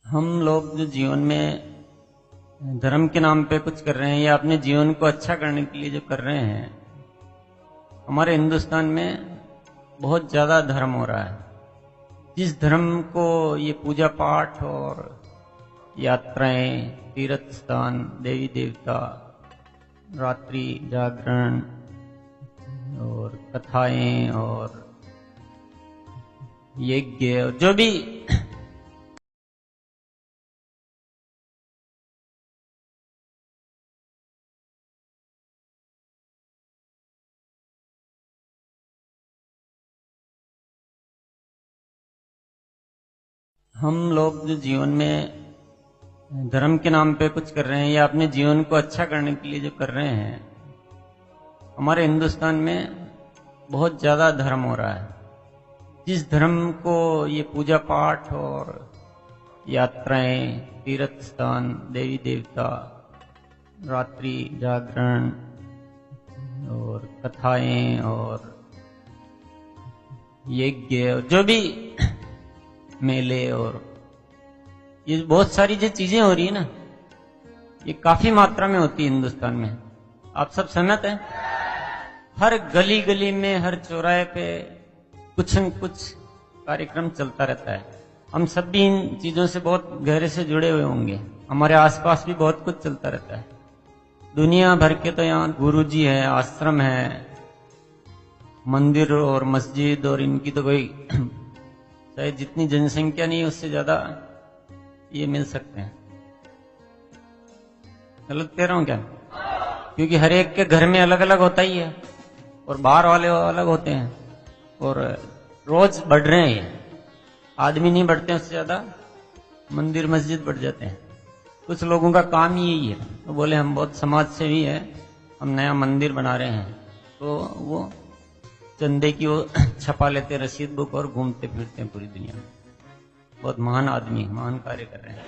हम लोग जो जीवन में धर्म के नाम पे कुछ कर रहे हैं या अपने जीवन को अच्छा करने के लिए जो कर रहे हैं, हमारे हिंदुस्तान में बहुत ज्यादा धर्म हो रहा है। जिस धर्म को ये पूजा पाठ और यात्राएं, तीर्थ स्थान, देवी देवता, रात्रि जागरण और कथाएं और यज्ञ और जो भी हम लोग जो जीवन में धर्म के नाम पे कुछ कर रहे हैं या अपने जीवन को अच्छा करने के लिए जो कर रहे हैं, हमारे हिंदुस्तान में बहुत ज्यादा धर्म हो रहा है। जिस धर्म को ये पूजा पाठ और यात्राएं, तीर्थ स्थान, देवी देवता, रात्रि जागरण और कथाएं और यज्ञ और जो भी मेले और ये बहुत सारी जो चीजें हो रही है ना, ये काफी मात्रा में होती है हिंदुस्तान में। आप सब सहमत हैं? हर गली गली में, हर चौराहे पे कुछ न कुछ कार्यक्रम चलता रहता है। हम सब भी इन चीजों से बहुत गहरे से जुड़े हुए होंगे। हमारे आसपास भी बहुत कुछ चलता रहता है। दुनिया भर के तो यहाँ गुरुजी है, आश्रम है, मंदिर और मस्जिद और इनकी तो कोई शायद जितनी जनसंख्या नहीं उससे ज्यादा ये मिल सकते हैं। गलत कह रहा हूं क्या? क्योंकि हर एक के घर में अलग अलग होता ही है और बाहर वाले अलग होते हैं और रोज बढ़ रहे हैं। ये आदमी नहीं बढ़ते, उससे ज्यादा मंदिर मस्जिद बढ़ जाते हैं। कुछ लोगों का काम ही यही है, तो बोले हम बहुत समाज सेवी है, हम नया मंदिर बना रहे हैं, तो वो चंदे की वो छपा लेते रसीद बुक और घूमते फिरते हैं पूरी दुनिया में। बहुत महान आदमी, महान कार्य कर रहे हैं।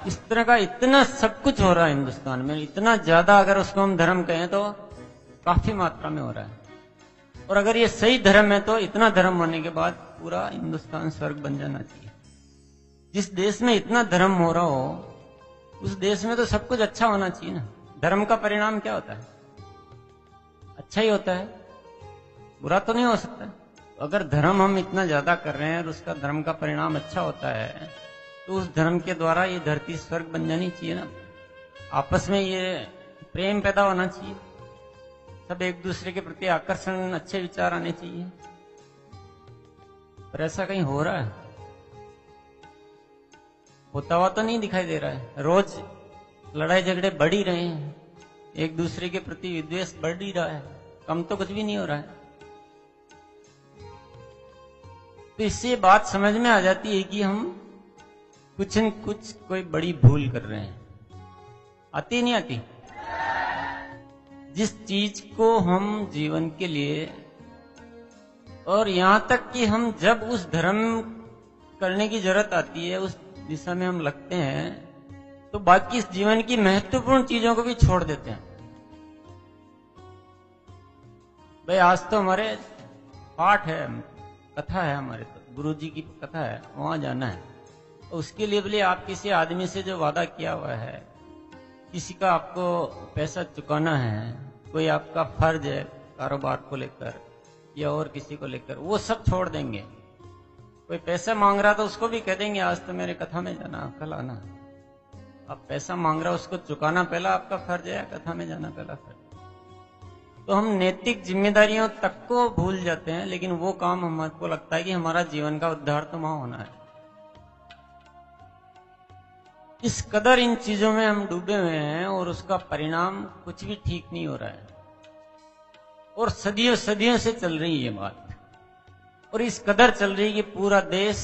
इस तरह का इतना सब कुछ हो रहा है हिंदुस्तान में, इतना ज्यादा, अगर उसको हम धर्म कहें तो काफी मात्रा में हो रहा है। और अगर ये सही धर्म है तो इतना धर्म होने के बाद पूरा हिंदुस्तान स्वर्ग बन जाना चाहिए। जिस देश में इतना धर्म हो रहा हो, उस देश में तो सब कुछ अच्छा होना चाहिए ना। धर्म का परिणाम क्या होता है? अच्छा ही होता है, बुरा तो नहीं हो सकता। अगर धर्म हम इतना ज्यादा कर रहे हैं और उसका धर्म का परिणाम अच्छा होता है, तो उस धर्म के द्वारा ये धरती स्वर्ग बन जानी चाहिए ना। आपस में ये प्रेम पैदा होना चाहिए, सब एक दूसरे के प्रति आकर्षण, अच्छे विचार आने चाहिए। पर ऐसा कहीं हो रहा है? होता हुआ तो नहीं दिखाई दे रहा है। रोज लड़ाई झगड़े बढ़ ही रहे हैं, एक दूसरे के प्रति विद्वेष बढ़ ही रहा है, कम तो कुछ भी नहीं हो रहा है। तो इससे बात समझ में आ जाती है कि हम कुछ न कुछ कोई बड़ी भूल कर रहे हैं। आती नहीं आती? जिस चीज को हम जीवन के लिए, और यहां तक कि हम जब उस धर्म करने की जरूरत आती है, उस दिशा में हम लगते हैं, तो बाकी इस जीवन की महत्वपूर्ण चीजों को भी छोड़ देते हैं। भाई आज तो हमारे पाठ है, कथा है, हमारे तो गुरु जी की कथा है, वहां जाना है। तो उसके लिए बोले आप किसी आदमी से जो वादा किया हुआ है, किसी का आपको पैसा चुकाना है, कोई आपका फर्ज है कारोबार को लेकर या और किसी को लेकर, वो सब छोड़ देंगे। कोई पैसा मांग रहा तो उसको भी कह देंगे आज तो मेरे कथा में जाना, कल आना। अब पैसा मांग रहा उसको चुकाना पहला आपका फर्ज है, कथा में जाना पहला फर्ज। तो हम नैतिक जिम्मेदारियों तक को भूल जाते हैं, लेकिन वो काम हमको लगता है कि हमारा जीवन का उद्धार तो वहां होना है। इस कदर इन चीजों में हम डूबे हुए हैं और उसका परिणाम कुछ भी ठीक नहीं हो रहा है। और सदियों सदियों से चल रही है ये बात, और इस कदर चल रही है कि पूरा देश,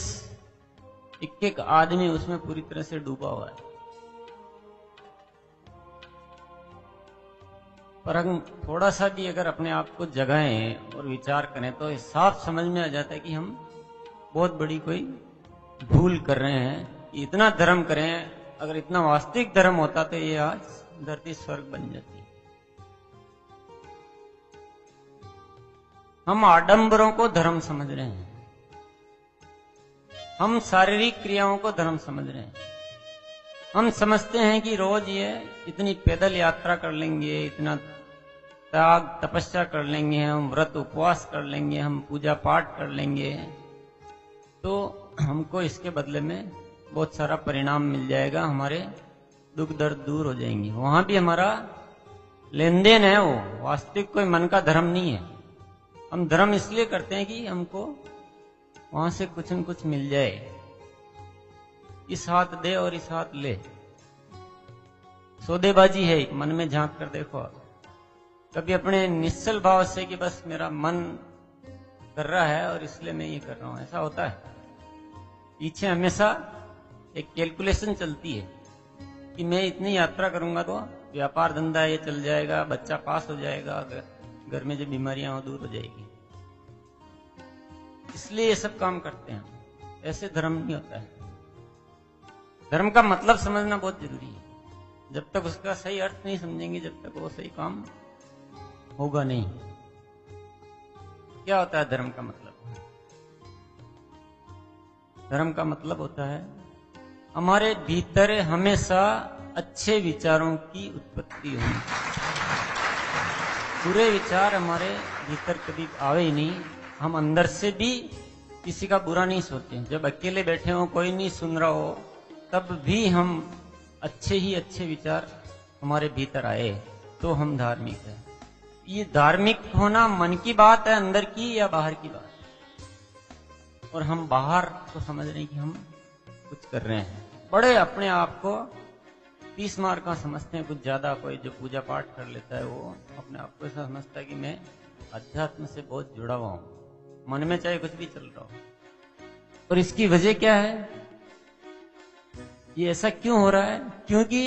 एक एक आदमी उसमें पूरी तरह से डूबा हुआ है। पर हम थोड़ा सा भी अगर अपने आप को जगाएं और विचार करें तो साफ समझ में आ जाता है कि हम बहुत बड़ी कोई भूल कर रहे हैं। इतना धर्म करें, अगर इतना वास्तविक धर्म होता तो ये आज धरती स्वर्ग बन जाती। हम आडंबरों को धर्म समझ रहे हैं। हम शारीरिक क्रियाओं को धर्म समझ रहे हैं। हम समझते हैं कि रोज ये इतनी पैदल यात्रा कर लेंगे, इतना त्याग तपस्या कर लेंगे, हम व्रत उपवास कर लेंगे, हम पूजा पाठ कर लेंगे, तो हमको इसके बदले में बहुत सारा परिणाम मिल जाएगा, हमारे दुख दर्द दूर हो जाएंगे। वहां भी हमारा लेन देन है, वो वास्तविक कोई मन का धर्म नहीं है। हम धर्म इसलिए करते हैं कि हमको वहां से कुछ न कुछ मिल जाए, इस हाथ दे और इस हाथ ले, सौदेबाजी है। मन में झांक कर देखो आप, कभी अपने निश्चल भाव से कि बस मेरा मन कर रहा है और इसलिए मैं ये कर रहा हूं, ऐसा होता है? पीछे हमेशा एक कैलकुलेशन चलती है कि मैं इतनी यात्रा करूंगा तो व्यापार धंधा ये चल जाएगा, बच्चा पास हो जाएगा, घर में जो बीमारियां हो दूर हो जाएगी, इसलिए ये सब काम करते हैं। ऐसे धर्म नहीं होता है। धर्म का मतलब समझना बहुत जरूरी है। जब तक उसका सही अर्थ नहीं समझेंगे, जब तक वो सही काम होगा नहीं। क्या होता है धर्म का मतलब? धर्म का मतलब होता है हमारे भीतर हमेशा अच्छे विचारों की उत्पत्ति होनी। बुरे विचार हमारे भीतर कभी आवे ही नहीं। हम अंदर से भी किसी का बुरा नहीं सोचते। जब अकेले बैठे हो, कोई नहीं सुन रहा हो, तब भी हम अच्छे ही अच्छे विचार हमारे भीतर आए तो हम धार्मिक है। ये धार्मिक होना मन की बात है, अंदर की या बाहर की बात? और हम बाहर तो समझ रहे हैं कि हम कुछ कर रहे हैं, बड़े अपने आप को 30 मार्क का समझते हैं, कुछ ज्यादा। कोई जो पूजा पाठ कर लेता है वो अपने आप को ऐसा समझता है कि मैं अध्यात्म से बहुत जुड़ा हुआ हूं, मन में चाहे कुछ भी चल रहा हो। और इसकी वजह क्या है? ये ऐसा क्यों हो रहा है? क्योंकि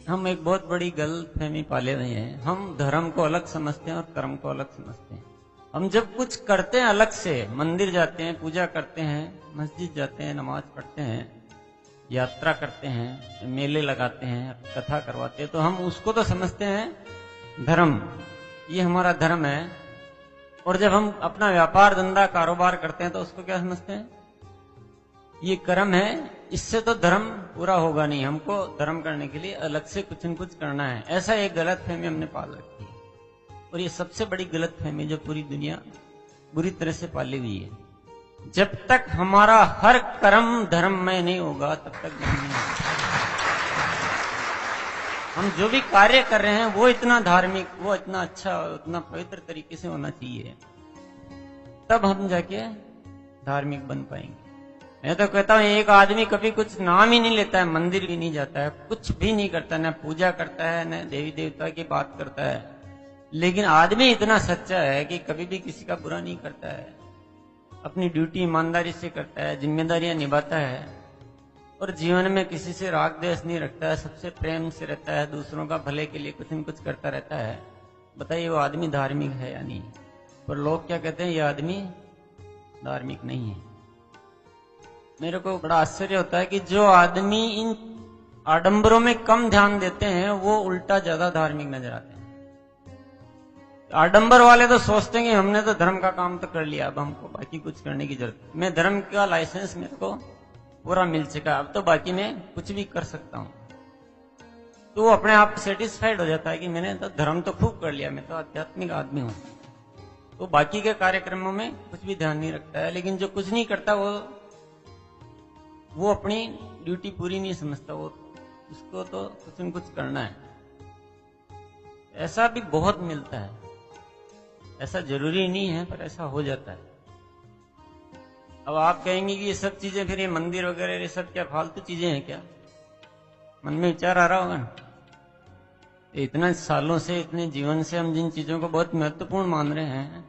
हम एक बहुत बड़ी गलतफहमी पाले हुए हैं। हम धर्म को अलग समझते हैं और कर्म को अलग समझते हैं। हम जब कुछ करते हैं अलग से, मंदिर जाते हैं, पूजा करते हैं, मस्जिद जाते हैं, नमाज पढ़ते हैं, यात्रा करते हैं, मेले लगाते हैं, कथा करवाते हैं, तो हम उसको तो समझते हैं धर्म, ये हमारा धर्म है। और जब हम अपना व्यापार धंधा कारोबार करते हैं तो उसको क्या समझते हैं? ये कर्म है, इससे तो धर्म पूरा होगा नहीं, हमको धर्म करने के लिए अलग से कुछ न कुछ करना है। ऐसा एक गलत फहमी हमने पाल रखी है। और ये सबसे बड़ी गलत फहमी जो पूरी दुनिया बुरी तरह से पाली हुई है। जब तक हमारा हर कर्म धर्म में नहीं होगा तब तक धर्म नहीं होगा। हम जो भी कार्य कर रहे हैं वो इतना धार्मिक, वो इतना अच्छा, उतना पवित्र तरीके से होना चाहिए, तब हम जाके धार्मिक बन पाएंगे। मैं तो कहता हूं एक आदमी कभी कुछ नाम ही नहीं लेता है, मंदिर भी नहीं जाता है, कुछ भी नहीं करता, न पूजा करता है, न देवी देवता की बात करता है, लेकिन आदमी इतना सच्चा है कि कभी भी किसी का बुरा नहीं करता है, अपनी ड्यूटी ईमानदारी से करता है, जिम्मेदारियां निभाता है, और जीवन में किसी से राग द्वेष नहीं रखता है, सबसे प्रेम से रहता है, दूसरों का भले के लिए कुछ न कुछ करता रहता है। बताइए वो आदमी धार्मिक है या नहीं? पर लोग क्या कहते हैं, ये आदमी धार्मिक नहीं है। मेरे को बड़ा आश्चर्य होता है कि जो आदमी इन आडंबरों में कम ध्यान देते हैं वो उल्टा ज्यादा धार्मिक नजर आते हैं। आडंबर वाले तो सोचते हैं कि हमने तो धर्म का काम तो कर लिया, अब हमको बाकी कुछ करने की जरूरत, मैं धर्म का लाइसेंस मेरे को पूरा मिल चुका, अब तो बाकी मैं कुछ भी कर सकता हूं। तो वो अपने आप सेटिस्फाइड हो जाता है कि मैंने तो धर्म तो खूब कर लिया, मैं तो आध्यात्मिक आदमी हूं। तो बाकी के कार्यक्रमों में कुछ भी ध्यान नहीं रखता है। लेकिन जो कुछ नहीं करता वो अपनी ड्यूटी पूरी नहीं समझता, वो उसको तो कुछ न कुछ करना है। ऐसा भी बहुत मिलता है, ऐसा जरूरी नहीं है पर ऐसा हो जाता है। अब आप कहेंगे कि ये सब चीजें, फिर ये मंदिर वगैरह ये सब क्या फालतू चीजें हैं क्या? मन में विचार आ रहा होगा ना, इतना सालों से, इतने जीवन से हम जिन चीजों को बहुत महत्वपूर्ण मान रहे हैं,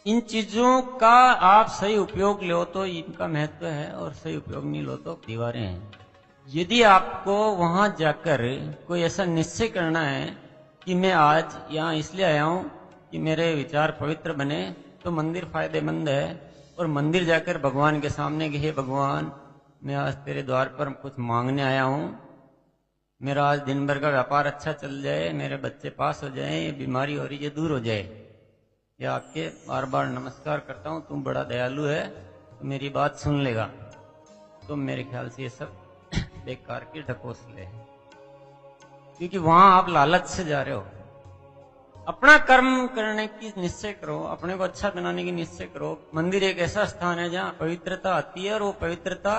इन चीजों का आप सही उपयोग लो तो इनका महत्व है, और सही उपयोग नहीं लो तो दीवारें हैं। यदि आपको वहां जाकर कोई ऐसा निश्चय करना है कि मैं आज यहाँ इसलिए आया हूं कि मेरे विचार पवित्र बने, तो मंदिर फायदेमंद है। और मंदिर जाकर भगवान के सामने कि हे भगवान, मैं आज तेरे द्वार पर कुछ मांगने आया हूं, मेरा आज दिन भर का व्यापार अच्छा चल जाए, मेरे बच्चे पास हो जाएं, ये बीमारी हो रही है दूर हो जाए, या आपके बार बार नमस्कार करता हूं, तुम बड़ा दयालु है, तो मेरी बात सुन लेगा, तो मेरे ख्याल से ये सब बेकार के ढकोसले हैं। क्योंकि वहां आप लालच से जा रहे हो। अपना कर्म करने की निश्चय करो, अपने को अच्छा बनाने की निश्चय करो। मंदिर एक ऐसा स्थान है जहां पवित्रता आती है, और वो पवित्रता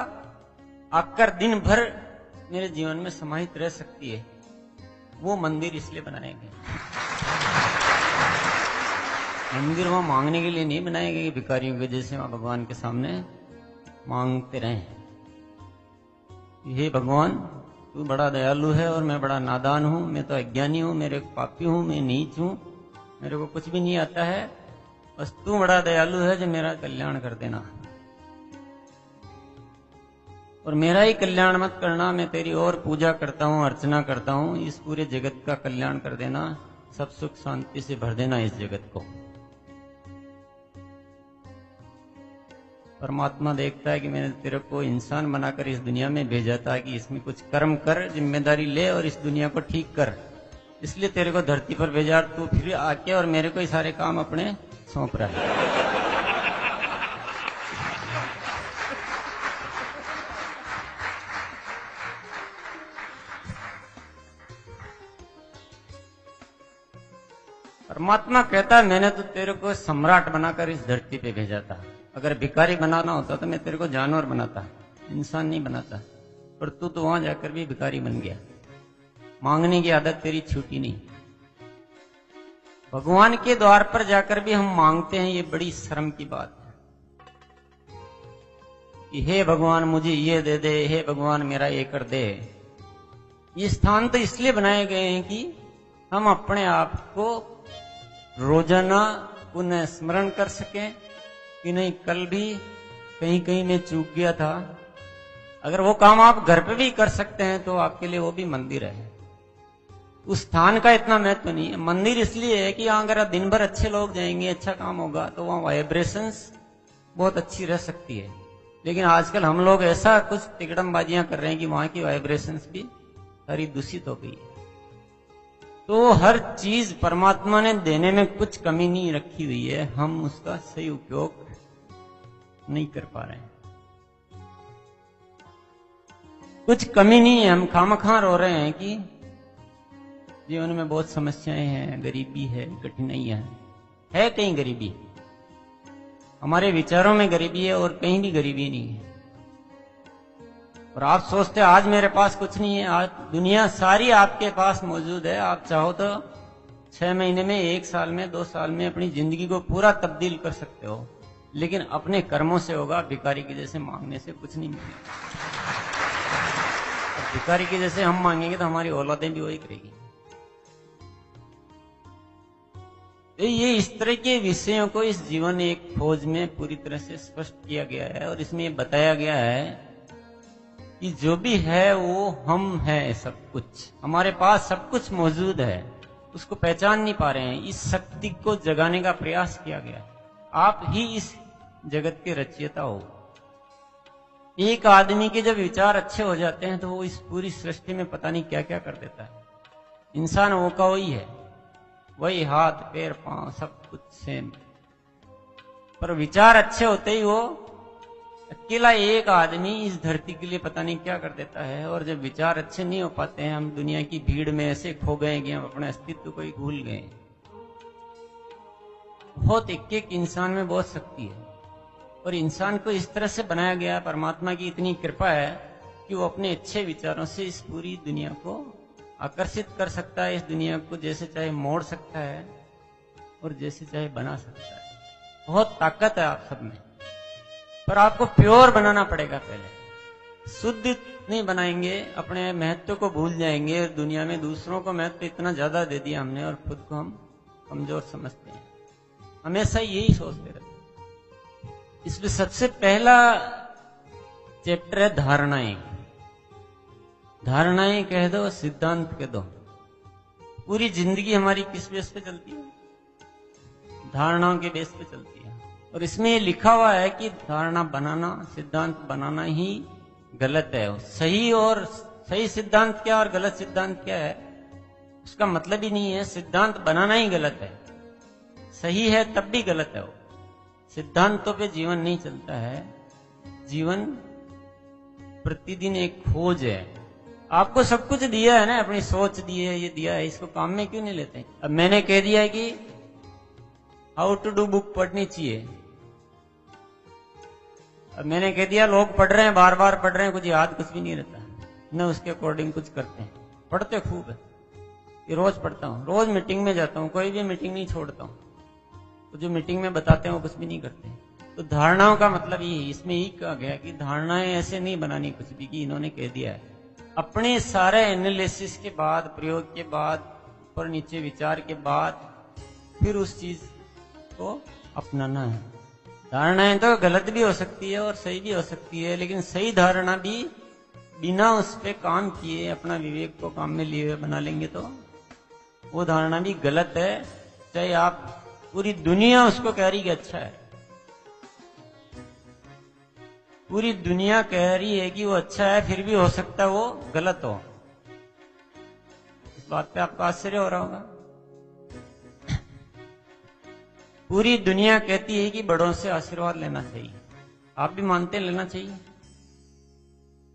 आकर दिन भर मेरे जीवन में समाहित रह सकती है। वो मंदिर इसलिए बनाए गए। मंदिर वहां मांगने के लिए नहीं बनाए गए, भिखारियों के जैसे वहां भगवान के सामने मांगते रहे। हे भगवान, तू बड़ा दयालु है और मैं बड़ा नादान हूं, मैं तो अज्ञानी हूं, मेरे पापी हूं, मैं नीच हूं, मेरे को कुछ भी नहीं आता है, बस तू बड़ा दयालु है जो मेरा कल्याण कर देना, और मेरा ही कल्याण मत करना, मैं तेरी और पूजा करता हूं, अर्चना करता हूं, इस पूरे जगत का कल्याण कर देना, सब सुख शांति से भर देना इस जगत को। परमात्मा देखता है कि मैंने तेरे को इंसान बनाकर इस दुनिया में भेजा था कि इसमें कुछ कर्म कर, जिम्मेदारी ले और इस दुनिया को ठीक कर, इसलिए तेरे को धरती पर भेजा। तू फिर आके और मेरे को ही सारे काम अपने सौंप रहा है। परमात्मा कहता है मैंने तो तेरे को सम्राट बनाकर इस धरती पे भेजा था। अगर भिखारी बनाना होता तो मैं तेरे को जानवर बनाता, इंसान नहीं बनाता, पर तू तो वहां जाकर भी भिखारी बन गया। मांगने की आदत तेरी छूटी नहीं। भगवान के द्वार पर जाकर भी हम मांगते हैं, ये बड़ी शर्म की बात है कि हे भगवान मुझे ये दे दे, हे भगवान मेरा ये कर दे। ये स्थान तो इसलिए बनाए गए हैं कि हम अपने आप को रोजाना पुनः स्मरण कर सकें कि नहीं, कल भी कहीं कहीं मैं चूक गया था। अगर वो काम आप घर पे भी कर सकते हैं तो आपके लिए वो भी मंदिर है। उस स्थान का इतना महत्व नहीं है। मंदिर इसलिए है कि यहाँ अगर दिन भर अच्छे लोग जाएंगे, अच्छा काम होगा, तो वहाँ वाइब्रेशंस बहुत अच्छी रह सकती है। लेकिन आजकल हम लोग ऐसा कुछ तिकड़मबाजियां कर रहे हैं कि वहां की वाइब्रेशंस भी सारी दूषित हो गई है। तो हर चीज परमात्मा ने देने में कुछ कमी नहीं रखी हुई है, हम उसका सही उपयोग नहीं कर पा रहे हैं। कुछ कमी नहीं है, हम खामखा रो रहे हैं कि जीवन में बहुत समस्याएं हैं, गरीबी है, कठिनाइयां हैं। है कहीं गरीबी? हमारे विचारों में गरीबी है और कहीं भी गरीबी नहीं है। और आप सोचते हैं आज मेरे पास कुछ नहीं है, आज दुनिया सारी आपके पास मौजूद है। आप चाहो तो 6 महीने में, 1 साल में, 2 साल में अपनी जिंदगी को पूरा तब्दील कर सकते हो, लेकिन अपने कर्मों से होगा। भिखारी के जैसे मांगने से कुछ नहीं मिलेगा। भिखारी के जैसे हम मांगेंगे तो हमारी औलादें भी वही करेगी। तो ये इस तरह के विषयों को इस जीवन एक खोज में पूरी तरह से स्पष्ट किया गया है, और इसमें ये बताया गया है कि जो भी है वो हम है। सब कुछ हमारे पास, सब कुछ मौजूद है, उसको पहचान नहीं पा रहे हैं। इस शक्ति को जगाने का प्रयास किया गया है। आप ही इस जगत के रचयिता हो। एक आदमी के जब विचार अच्छे हो जाते हैं तो वो इस पूरी सृष्टि में पता नहीं क्या क्या कर देता है। इंसान वो का वही है, वही हाथ पैर पांव सब कुछ सेम, पर विचार अच्छे होते ही वो अकेला एक आदमी इस धरती के लिए पता नहीं क्या कर देता है। और जब विचार अच्छे नहीं हो पाते हैं, हम दुनिया की भीड़ में ऐसे खो गए कि हम अपने अस्तित्व को ही भूल गए। बहुत एक इंसान में बहुत शक्ति है, और इंसान को इस तरह से बनाया गया, परमात्मा की इतनी कृपा है कि वो अपने अच्छे विचारों से इस पूरी दुनिया को आकर्षित कर सकता है। इस दुनिया को जैसे चाहे मोड़ सकता है और जैसे चाहे बना सकता है। बहुत ताकत है आप सब में, पर आपको प्योर बनाना पड़ेगा। पहले शुद्ध नहीं बनाएंगे, अपने महत्व को भूल जाएंगे। दुनिया में दूसरों को महत्व इतना ज्यादा दे दिया हमने, और खुद को हम कमजोर समझते हैं। हमेशा यही सोचते रहते हैं। इसलिए सबसे पहला चैप्टर है धारणाएं। धारणाएं कह दो, सिद्धांत कह दो। पूरी जिंदगी हमारी किस बेस पे चलती है? धारणाओं के बेस पे चलती है। और इसमें ये लिखा हुआ है कि धारणा बनाना, सिद्धांत बनाना ही गलत है। सही सिद्धांत क्या और गलत सिद्धांत क्या है उसका मतलब ही नहीं है। सिद्धांत बनाना ही गलत है, सही है तब भी गलत है। वो सिद्धांतों पे जीवन नहीं चलता है, जीवन प्रतिदिन एक खोज है। आपको सब कुछ दिया है ना, अपनी सोच दी है, ये दिया है, इसको काम में क्यों नहीं लेते? अब मैंने कह दिया है कि हाउ टू डू बुक पढ़नी चाहिए। अब मैंने कह दिया लोग पढ़ रहे हैं, बार बार पढ़ रहे हैं, कुछ याद कुछ भी नहीं रहता, न उसके अकॉर्डिंग कुछ करते हैं। पढ़ते खूब है, ये रोज पढ़ता हूँ, रोज मीटिंग में जाता हूँ, कोई भी मीटिंग नहीं छोड़ता हूँ। तो जो मीटिंग में बताते हैं वो कुछ भी नहीं करते। तो धारणाओं का मतलब ये, इसमें ही कहा गया कि धारणाएं ऐसे नहीं बनानी कुछ भी, कि इन्होंने कह दिया है। अपने सारे एनालिसिस के बाद, प्रयोग के बाद, ऊपर नीचे विचार के बाद फिर उस चीज को अपनाना है। धारणाएं तो गलत भी हो सकती है और सही भी हो सकती है, लेकिन सही धारणा भी बिना उस पे काम किए, अपना विवेक को काम में लिए हुए बना लेंगे तो वो धारणा भी गलत है। चाहे आप पूरी दुनिया उसको कह रही कि अच्छा है, पूरी दुनिया कह रही है कि वो अच्छा है, फिर भी हो सकता है वो गलत हो। इस बात पे आपको आश्चर्य हो रहा होगा। पूरी दुनिया कहती है कि बड़ों से आशीर्वाद लेना चाहिए, आप भी मानते हैं लेना चाहिए।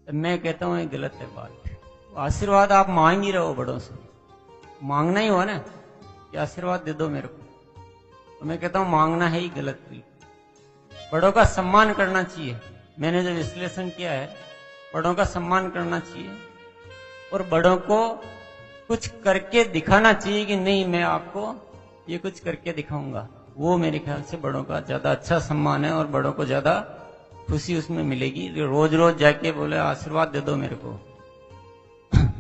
तो मैं कहता हूं ये गलत है बात। आशीर्वाद आप मांग ही रहो बड़ों से, मांगना ही हो ना कि आशीर्वाद दे दो मेरे को, तो मैं कहता हूं मांगना है ही गलत। बड़ों का सम्मान करना चाहिए। मैंने जो विश्लेषण किया है, बड़ों का सम्मान करना चाहिए और बड़ों को कुछ करके दिखाना चाहिए कि नहीं मैं आपको ये कुछ करके दिखाऊंगा। वो मेरे ख्याल से बड़ों का ज्यादा अच्छा सम्मान है और बड़ों को ज्यादा खुशी उसमें मिलेगी। रोज रोज जाके बोले आशीर्वाद दे दो मेरे को,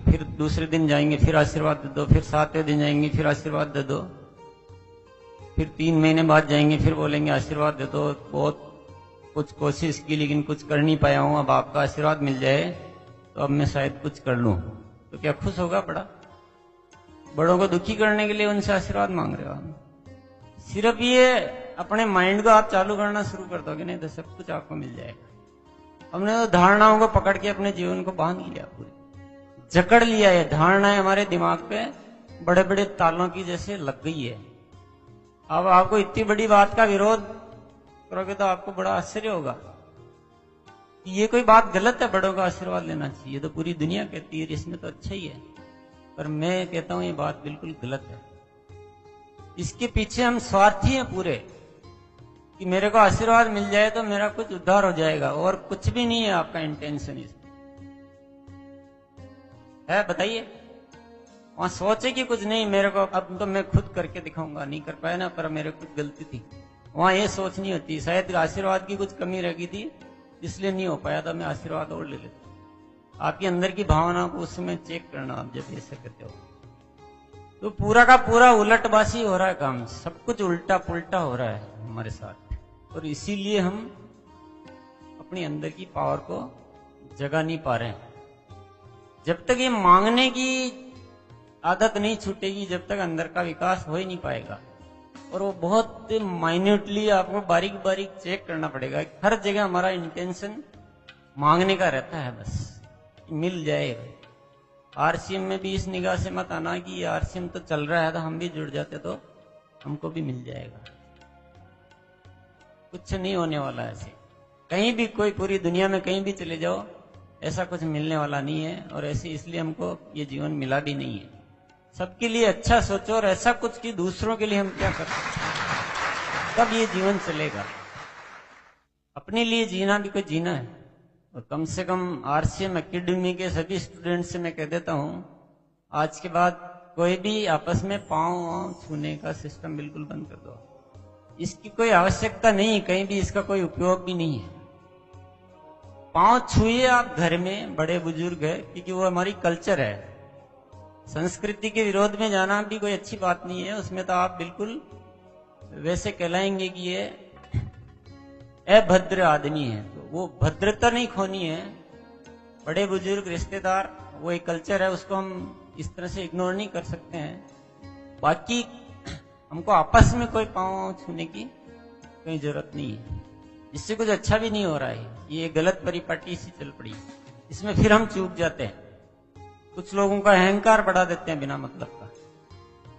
फिर दूसरे दिन जाएंगे फिर आशीर्वाद दे दो, फिर 7वें दिन जाएंगे फिर आशीर्वाद दे दो, फिर 3 महीने बाद जाएंगे फिर बोलेंगे आशीर्वाद दे दो, बहुत कुछ कोशिश की लेकिन कुछ कर नहीं पाया हूं, अब आपका आशीर्वाद मिल जाए तो अब मैं शायद कुछ कर लूं। तो क्या खुश होगा बड़ा? बड़ों को दुखी करने के लिए उनसे आशीर्वाद मांग रहे हो आप। सिर्फ ये अपने माइंड को आप चालू करना शुरू कर दोगे नहीं तो सब कुछ आपको मिल जाएगा। हमने तो धारणाओं को पकड़ के अपने जीवन को बांध लिया, पूरी जकड़ लिया। है धारणाएं हमारे दिमाग पे बड़े बड़े तालों की जैसे लग गई है। अब आपको इतनी बड़ी बात का विरोध करोगे तो आपको बड़ा आश्चर्य होगा कि ये कोई बात गलत है, बड़ों का आशीर्वाद लेना चाहिए, तो पूरी दुनिया कहती है इसमें तो अच्छा ही है। पर मैं कहता हूं ये बात बिल्कुल गलत है। इसके पीछे हम स्वार्थी हैं पूरे, कि मेरे को आशीर्वाद मिल जाए तो मेरा कुछ उद्धार हो जाएगा, और कुछ भी नहीं है आपका इंटेंशन इसमें है। बताइए, वहां सोचे कि कुछ नहीं मेरे को अब तो मैं खुद करके दिखाऊंगा, नहीं कर पाया ना, पर मेरे कुछ गलती थी। वहां ये सोच नहीं होती शायद आशीर्वाद की कुछ कमी रह गई थी इसलिए नहीं हो पाया था, मैं आशीर्वाद और ले लेता। आपके अंदर की भावना को उस समय चेक करना, आप जब ऐसे कहते हो तो पूरा का पूरा उलटबासी हो रहा है काम, सब कुछ उल्टा पुल्टा हो रहा है हमारे साथ, और इसीलिए हम अपने अंदर की पावर को जगा नहीं पा रहे हैं। जब तक ये मांगने की आदत नहीं छूटेगी, जब तक अंदर का विकास हो ही नहीं पाएगा। और वो बहुत माइन्यूटली आपको बारीक बारीक चेक करना पड़ेगा। हर जगह हमारा इंटेंशन मांगने का रहता है, बस मिल जाए। आरसीएम में भी इस निगाह से मत आना कि आरसीएम तो चल रहा है तो हम भी जुड़ जाते तो हमको भी मिल जाएगा। कुछ नहीं होने वाला ऐसे, कहीं भी कोई पूरी दुनिया में कहीं भी चले जाओ ऐसा कुछ मिलने वाला नहीं है। और ऐसे इसलिए हमको ये जीवन मिला भी नहीं है। सबके लिए अच्छा सोचो और ऐसा कुछ कि दूसरों के लिए हम क्या कर सकते हैं, तब ये जीवन चलेगा। अपने लिए जीना भी कोई जीना है। और कम से कम आरसीएम एकेडमी के सभी स्टूडेंट्स से मैं कह देता हूं, आज के बाद कोई भी आपस में पांव छूने का सिस्टम बिल्कुल बंद कर दो। इसकी कोई आवश्यकता नहीं, कहीं भी इसका कोई उपयोग भी नहीं है। पांव छुए आप घर में, बड़े बुजुर्ग है, क्योंकि वो हमारी कल्चर है। संस्कृति के विरोध में जाना भी कोई अच्छी बात नहीं है, उसमें तो आप बिल्कुल वैसे कहलाएंगे कि ये अभद्र आदमी है। तो वो भद्रता नहीं खोनी है। बड़े बुजुर्ग रिश्तेदार वो एक कल्चर है, उसको हम इस तरह से इग्नोर नहीं कर सकते हैं। बाकी हमको आपस में कोई पांव छूने की कोई जरूरत नहीं है, इससे कुछ अच्छा भी नहीं हो रहा है। ये गलत परिपाटी सी चल पड़ी, इसमें फिर हम चूक जाते हैं। कुछ लोगों का अहंकार बढ़ा देते हैं बिना मतलब का।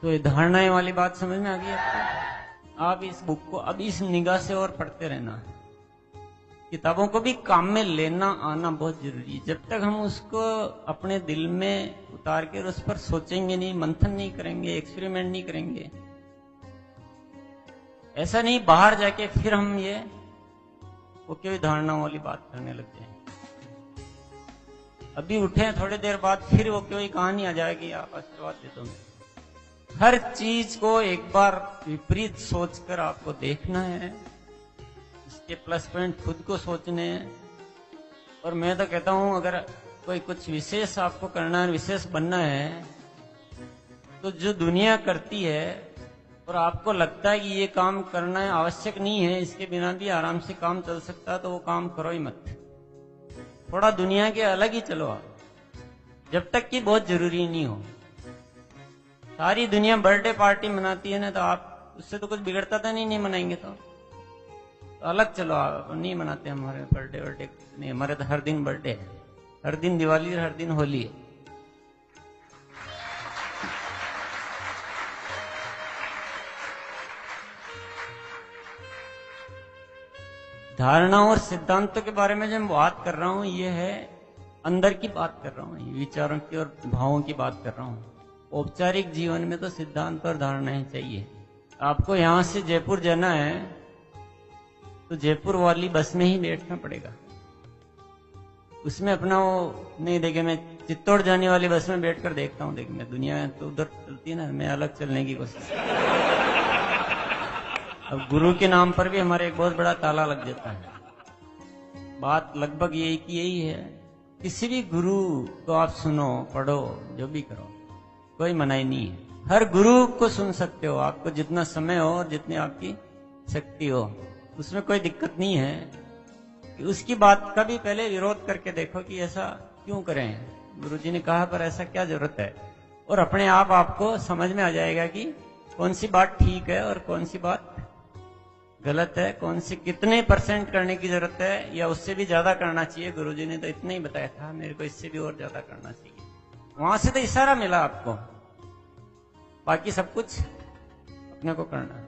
तो ये धारणाएं वाली बात समझ में आ गई आपको? आप इस बुक को अब इस निगाह से और पढ़ते रहना। किताबों को भी काम में लेना आना बहुत जरूरी है। जब तक हम उसको अपने दिल में उतार के उस पर सोचेंगे नहीं, मंथन नहीं करेंगे, एक्सपेरिमेंट नहीं करेंगे, ऐसा नहीं बाहर जाके फिर हम ये वो कोई धारणाओं वाली बात करने लग जाएंगे। अभी उठे थोड़ी देर बाद फिर वो कोई कहानी आ जाएगी, आप आशीर्वाद दे दो। हर चीज को एक बार विपरीत सोचकर आपको देखना है, इसके प्लस पॉइंट खुद को सोचने हैं। और मैं तो कहता हूं अगर कोई कुछ विशेष आपको करना है, विशेष बनना है, तो जो दुनिया करती है और आपको लगता है कि ये काम करना है आवश्यक नहीं है, इसके बिना भी आराम से काम चल सकता है, तो वो काम करो ही मत। थोड़ा दुनिया के अलग ही चलो आप, जब तक कि बहुत जरूरी नहीं हो। सारी दुनिया बर्थडे पार्टी मनाती है ना, तो आप उससे तो कुछ बिगड़ता था नहीं मनाएंगे तो अलग चलो। आप नहीं मनाते हमारे बर्थडे नहीं, हमारे तो हर दिन बर्थडे है, हर दिन दिवाली है, हर दिन होली है। धारणाओं और सिद्धांतों के बारे में जो मैं बात कर रहा हूं, ये है अंदर की बात कर रहा हूं, विचारों की और भावों की बात कर रहा हूं। औपचारिक जीवन में तो सिद्धांत और धारणाएं चाहिए। आपको यहां से जयपुर जाना है तो जयपुर वाली बस में ही बैठना पड़ेगा, उसमें अपना वो नहीं देखे। मैं चित्तौड़ जाने वाली बस में बैठकर देखता हूं, देख मैं दुनिया तो उधर चलती है ना, मैं अलग चलने की कोशिश। अब गुरु के नाम पर भी हमारे एक बहुत बड़ा ताला लग जाता है। बात लगभग यही की यही है, किसी भी गुरु को आप सुनो, पढ़ो, जो भी करो, कोई मनाही नहीं है। हर गुरु को सुन सकते हो, आपको जितना समय हो और जितनी आपकी शक्ति हो, उसमें कोई दिक्कत नहीं है। कि उसकी बात का भी पहले विरोध करके देखो कि ऐसा क्यों करें, गुरुजी ने कहा पर ऐसा क्या जरूरत है, और अपने आप आपको समझ में आ जाएगा कि कौन सी बात ठीक है और कौन सी बात गलत है, कौन सी कितने % करने की जरूरत है, या उससे भी ज्यादा करना चाहिए। गुरुजी ने तो इतना ही बताया था, मेरे को इससे भी और ज्यादा करना चाहिए। वहां से तो इशारा मिला आपको, बाकी सब कुछ अपने को करना है।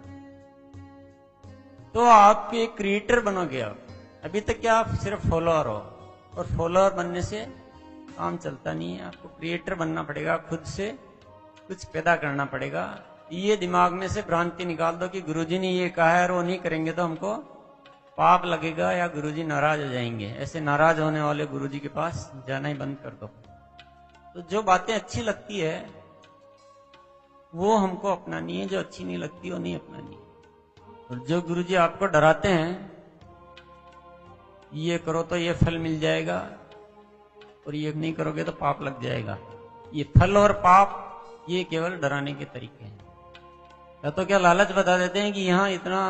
तो आप एक क्रिएटर बनोगे। आप अभी तक क्या आप सिर्फ फॉलोअर हो, और फॉलोअर बनने से काम चलता नहीं है, आपको क्रिएटर बनना पड़ेगा, खुद से कुछ पैदा करना पड़ेगा। ये दिमाग में से भ्रांति निकाल दो कि गुरुजी ने ये कहा है और वो नहीं करेंगे तो हमको पाप लगेगा या गुरुजी नाराज हो जाएंगे। ऐसे नाराज होने वाले गुरुजी के पास जाना ही बंद कर दो। तो जो बातें अच्छी लगती है वो हमको अपनानी है, जो अच्छी नहीं लगती वो नहीं अपनानी। और जो गुरुजी आपको डराते हैं, ये करो तो ये फल मिल जाएगा और ये नहीं करोगे तो पाप लग जाएगा, ये फल और पाप ये केवल डराने के तरीके हैं। या तो क्या लालच बता देते हैं कि यहाँ इतना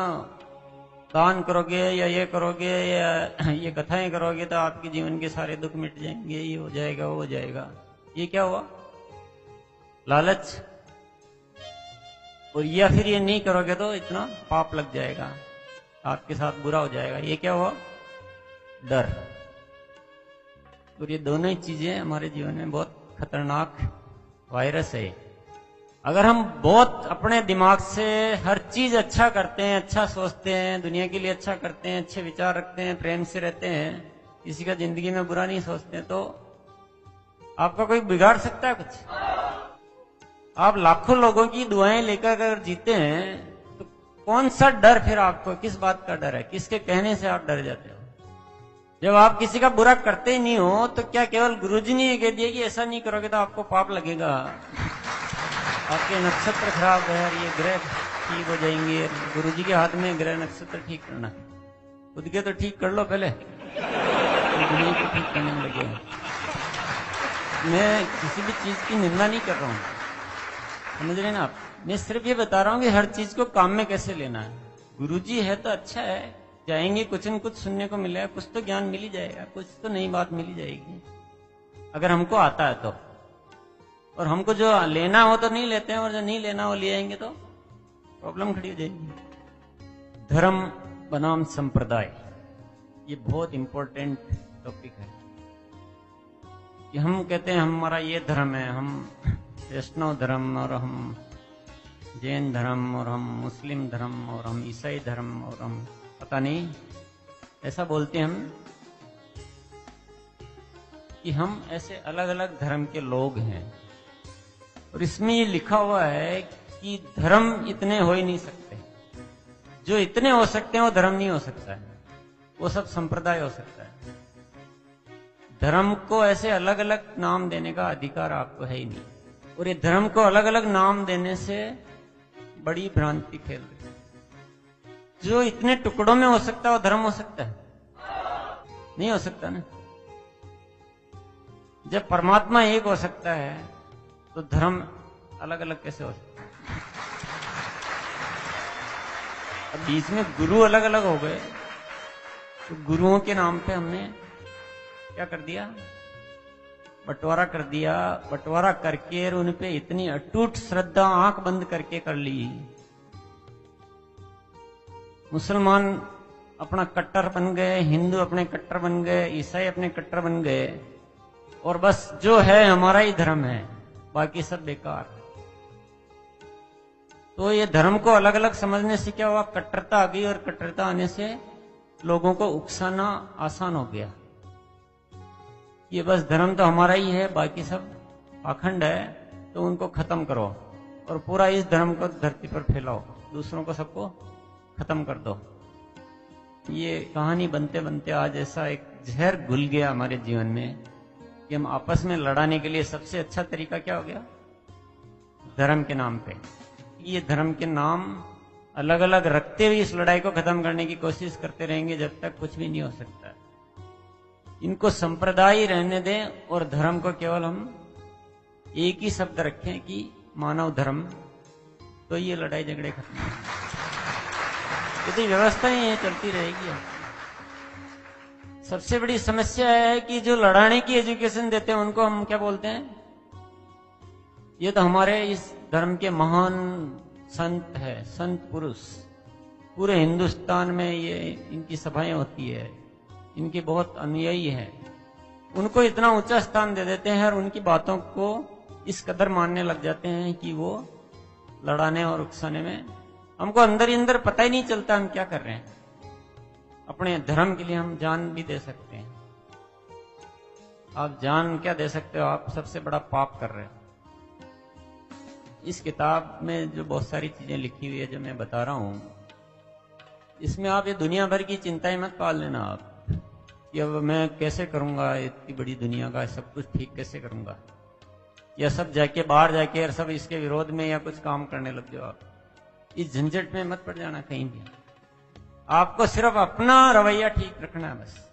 दान करोगे या ये करोगे या ये कथाएं करोगे तो आपके जीवन के सारे दुख मिट जाएंगे, ये हो जाएगा वो हो जाएगा। ये क्या हुआ? लालच। और या फिर ये नहीं करोगे तो इतना पाप लग जाएगा, आपके साथ बुरा हो जाएगा। ये क्या हुआ? डर। और ये दोनों ही चीजें हमारे जीवन में बहुत खतरनाक वायरस है। अगर हम बहुत अपने दिमाग से हर चीज अच्छा करते हैं, अच्छा सोचते हैं, दुनिया के लिए अच्छा करते हैं, अच्छे विचार रखते हैं, प्रेम से रहते हैं, किसी का जिंदगी में बुरा नहीं सोचते हैं, तो आपका कोई बिगाड़ सकता है कुछ? आप लाखों लोगों की दुआएं लेकर अगर जीते हैं तो कौन सा डर फिर आपको, किस बात का डर है? किसके कहने से आप डर जाते हो? जब आप किसी का बुरा करते ही नहीं हो तो क्या केवल गुरुजी ने ये कह दिया कि ऐसा नहीं करोगे तो आपको पाप लगेगा, आपके नक्षत्र खराब है, ये ग्रह ठीक हो जाएंगे? गुरुजी के हाथ में ग्रह नक्षत्र ठीक करना, खुद के तो ठीक कर लो पहले, तो दुनिया को ठीक करने में लगे। मैं किसी भी चीज की निंदा नहीं कर रहा हूँ, समझ रहे ना आप? मैं सिर्फ ये बता रहा हूँ कि हर चीज को काम में कैसे लेना है। गुरुजी है तो अच्छा है, जाएंगे कुछ न कुछ सुनने को मिलेगा, कुछ तो ज्ञान मिल ही जाएगा, कुछ तो नई बात मिल ही जाएगी अगर हमको आता है तो। और हमको जो लेना हो तो नहीं लेते हैं, और जो नहीं लेना हो ले आएंगे तो प्रॉब्लम खड़ी हो जाएगी। धर्म बनाम संप्रदाय, ये बहुत इंपॉर्टेंट टॉपिक है। कि हम कहते हैं हमारा ये धर्म है, हम वैष्णव धर्म, और हम जैन धर्म, और हम मुस्लिम धर्म, और हम ईसाई धर्म, और हम पता नहीं ऐसा बोलते हैं हम कि हम ऐसे अलग अलग धर्म के लोग हैं, और इसमें ये लिखा हुआ है कि धर्म इतने हो ही नहीं सकते। जो इतने हो सकते हैं वो धर्म नहीं हो सकता है, वो सब संप्रदाय हो सकता है। धर्म को ऐसे अलग अलग नाम देने का अधिकार आपको है ही नहीं, और ये धर्म को अलग अलग नाम देने से बड़ी भ्रांति फैल रही है। जो इतने टुकड़ों में हो सकता है वो धर्म हो सकता है? नहीं हो सकता ना। जब परमात्मा एक हो सकता है तो धर्म अलग अलग कैसे हो सकता है? अब बीच में गुरु अलग अलग हो गए, तो गुरुओं के नाम पे हमने क्या कर दिया? बंटवारा कर दिया। बंटवारा करके उन पे इतनी अटूट श्रद्धा आंख बंद करके कर ली। मुसलमान अपना कट्टर बन गए, हिंदू अपने कट्टर बन गए, ईसाई अपने कट्टर बन गए, और बस जो है हमारा ही धर्म है, बाकी सब बेकार है। तो ये धर्म को अलग अलग समझने से क्या हुआ? कट्टरता आ गई, और कट्टरता आने से लोगों को उकसाना आसान हो गया। ये बस धर्म तो हमारा ही है, बाकी सब पाखंड है, तो उनको खत्म करो और पूरा इस धर्म को धरती पर फैलाओ, दूसरों को सबको खत्म कर दो। ये कहानी बनते बनते आज ऐसा एक जहर घुल गया हमारे जीवन में कि हम आपस में लड़ाने के लिए सबसे अच्छा तरीका क्या हो गया? धर्म के नाम पे। ये धर्म के नाम अलग अलग रखते हुए इस लड़ाई को खत्म करने की कोशिश करते रहेंगे जब तक कुछ भी नहीं हो सकता। इनको संप्रदाय रहने दें और धर्म को केवल हम एक ही शब्द रखें कि मानव धर्म, तो ये लड़ाई झगड़े खत्म हो। यदि व्यवस्था ही है चलती रहेगी। सबसे बड़ी समस्या है कि जो लड़ाने की एजुकेशन देते हैं उनको हम क्या बोलते हैं? ये तो हमारे इस धर्म के महान संत है, संत पुरुष। पूरे हिंदुस्तान में ये इनकी सभाएं होती है, इनके बहुत अनुयायी हैं। उनको इतना ऊंचा स्थान दे देते हैं और उनकी बातों को इस कदर मानने लग जाते हैं कि वो लड़ाने और उकसाने में, हमको अंदर ही अंदर पता ही नहीं चलता हम क्या कर रहे हैं। अपने धर्म के लिए हम जान भी दे सकते हैं। आप जान क्या दे सकते हो? आप सबसे बड़ा पाप कर रहे हो। इस किताब में जो बहुत सारी चीजें लिखी हुई है जो मैं बता रहा हूं, इसमें आप ये दुनिया भर की चिंताएं मत पाल लेना आप कि अब मैं कैसे करूंगा, इतनी बड़ी दुनिया का सब कुछ ठीक कैसे करूंगा, या सब जाके बाहर जाके और सब इसके विरोध में या कुछ काम करने लग जाओ। आप इस झंझट में मत पड़ जाना कहीं भी। आपको सिर्फ अपना रवैया ठीक रखना है, बस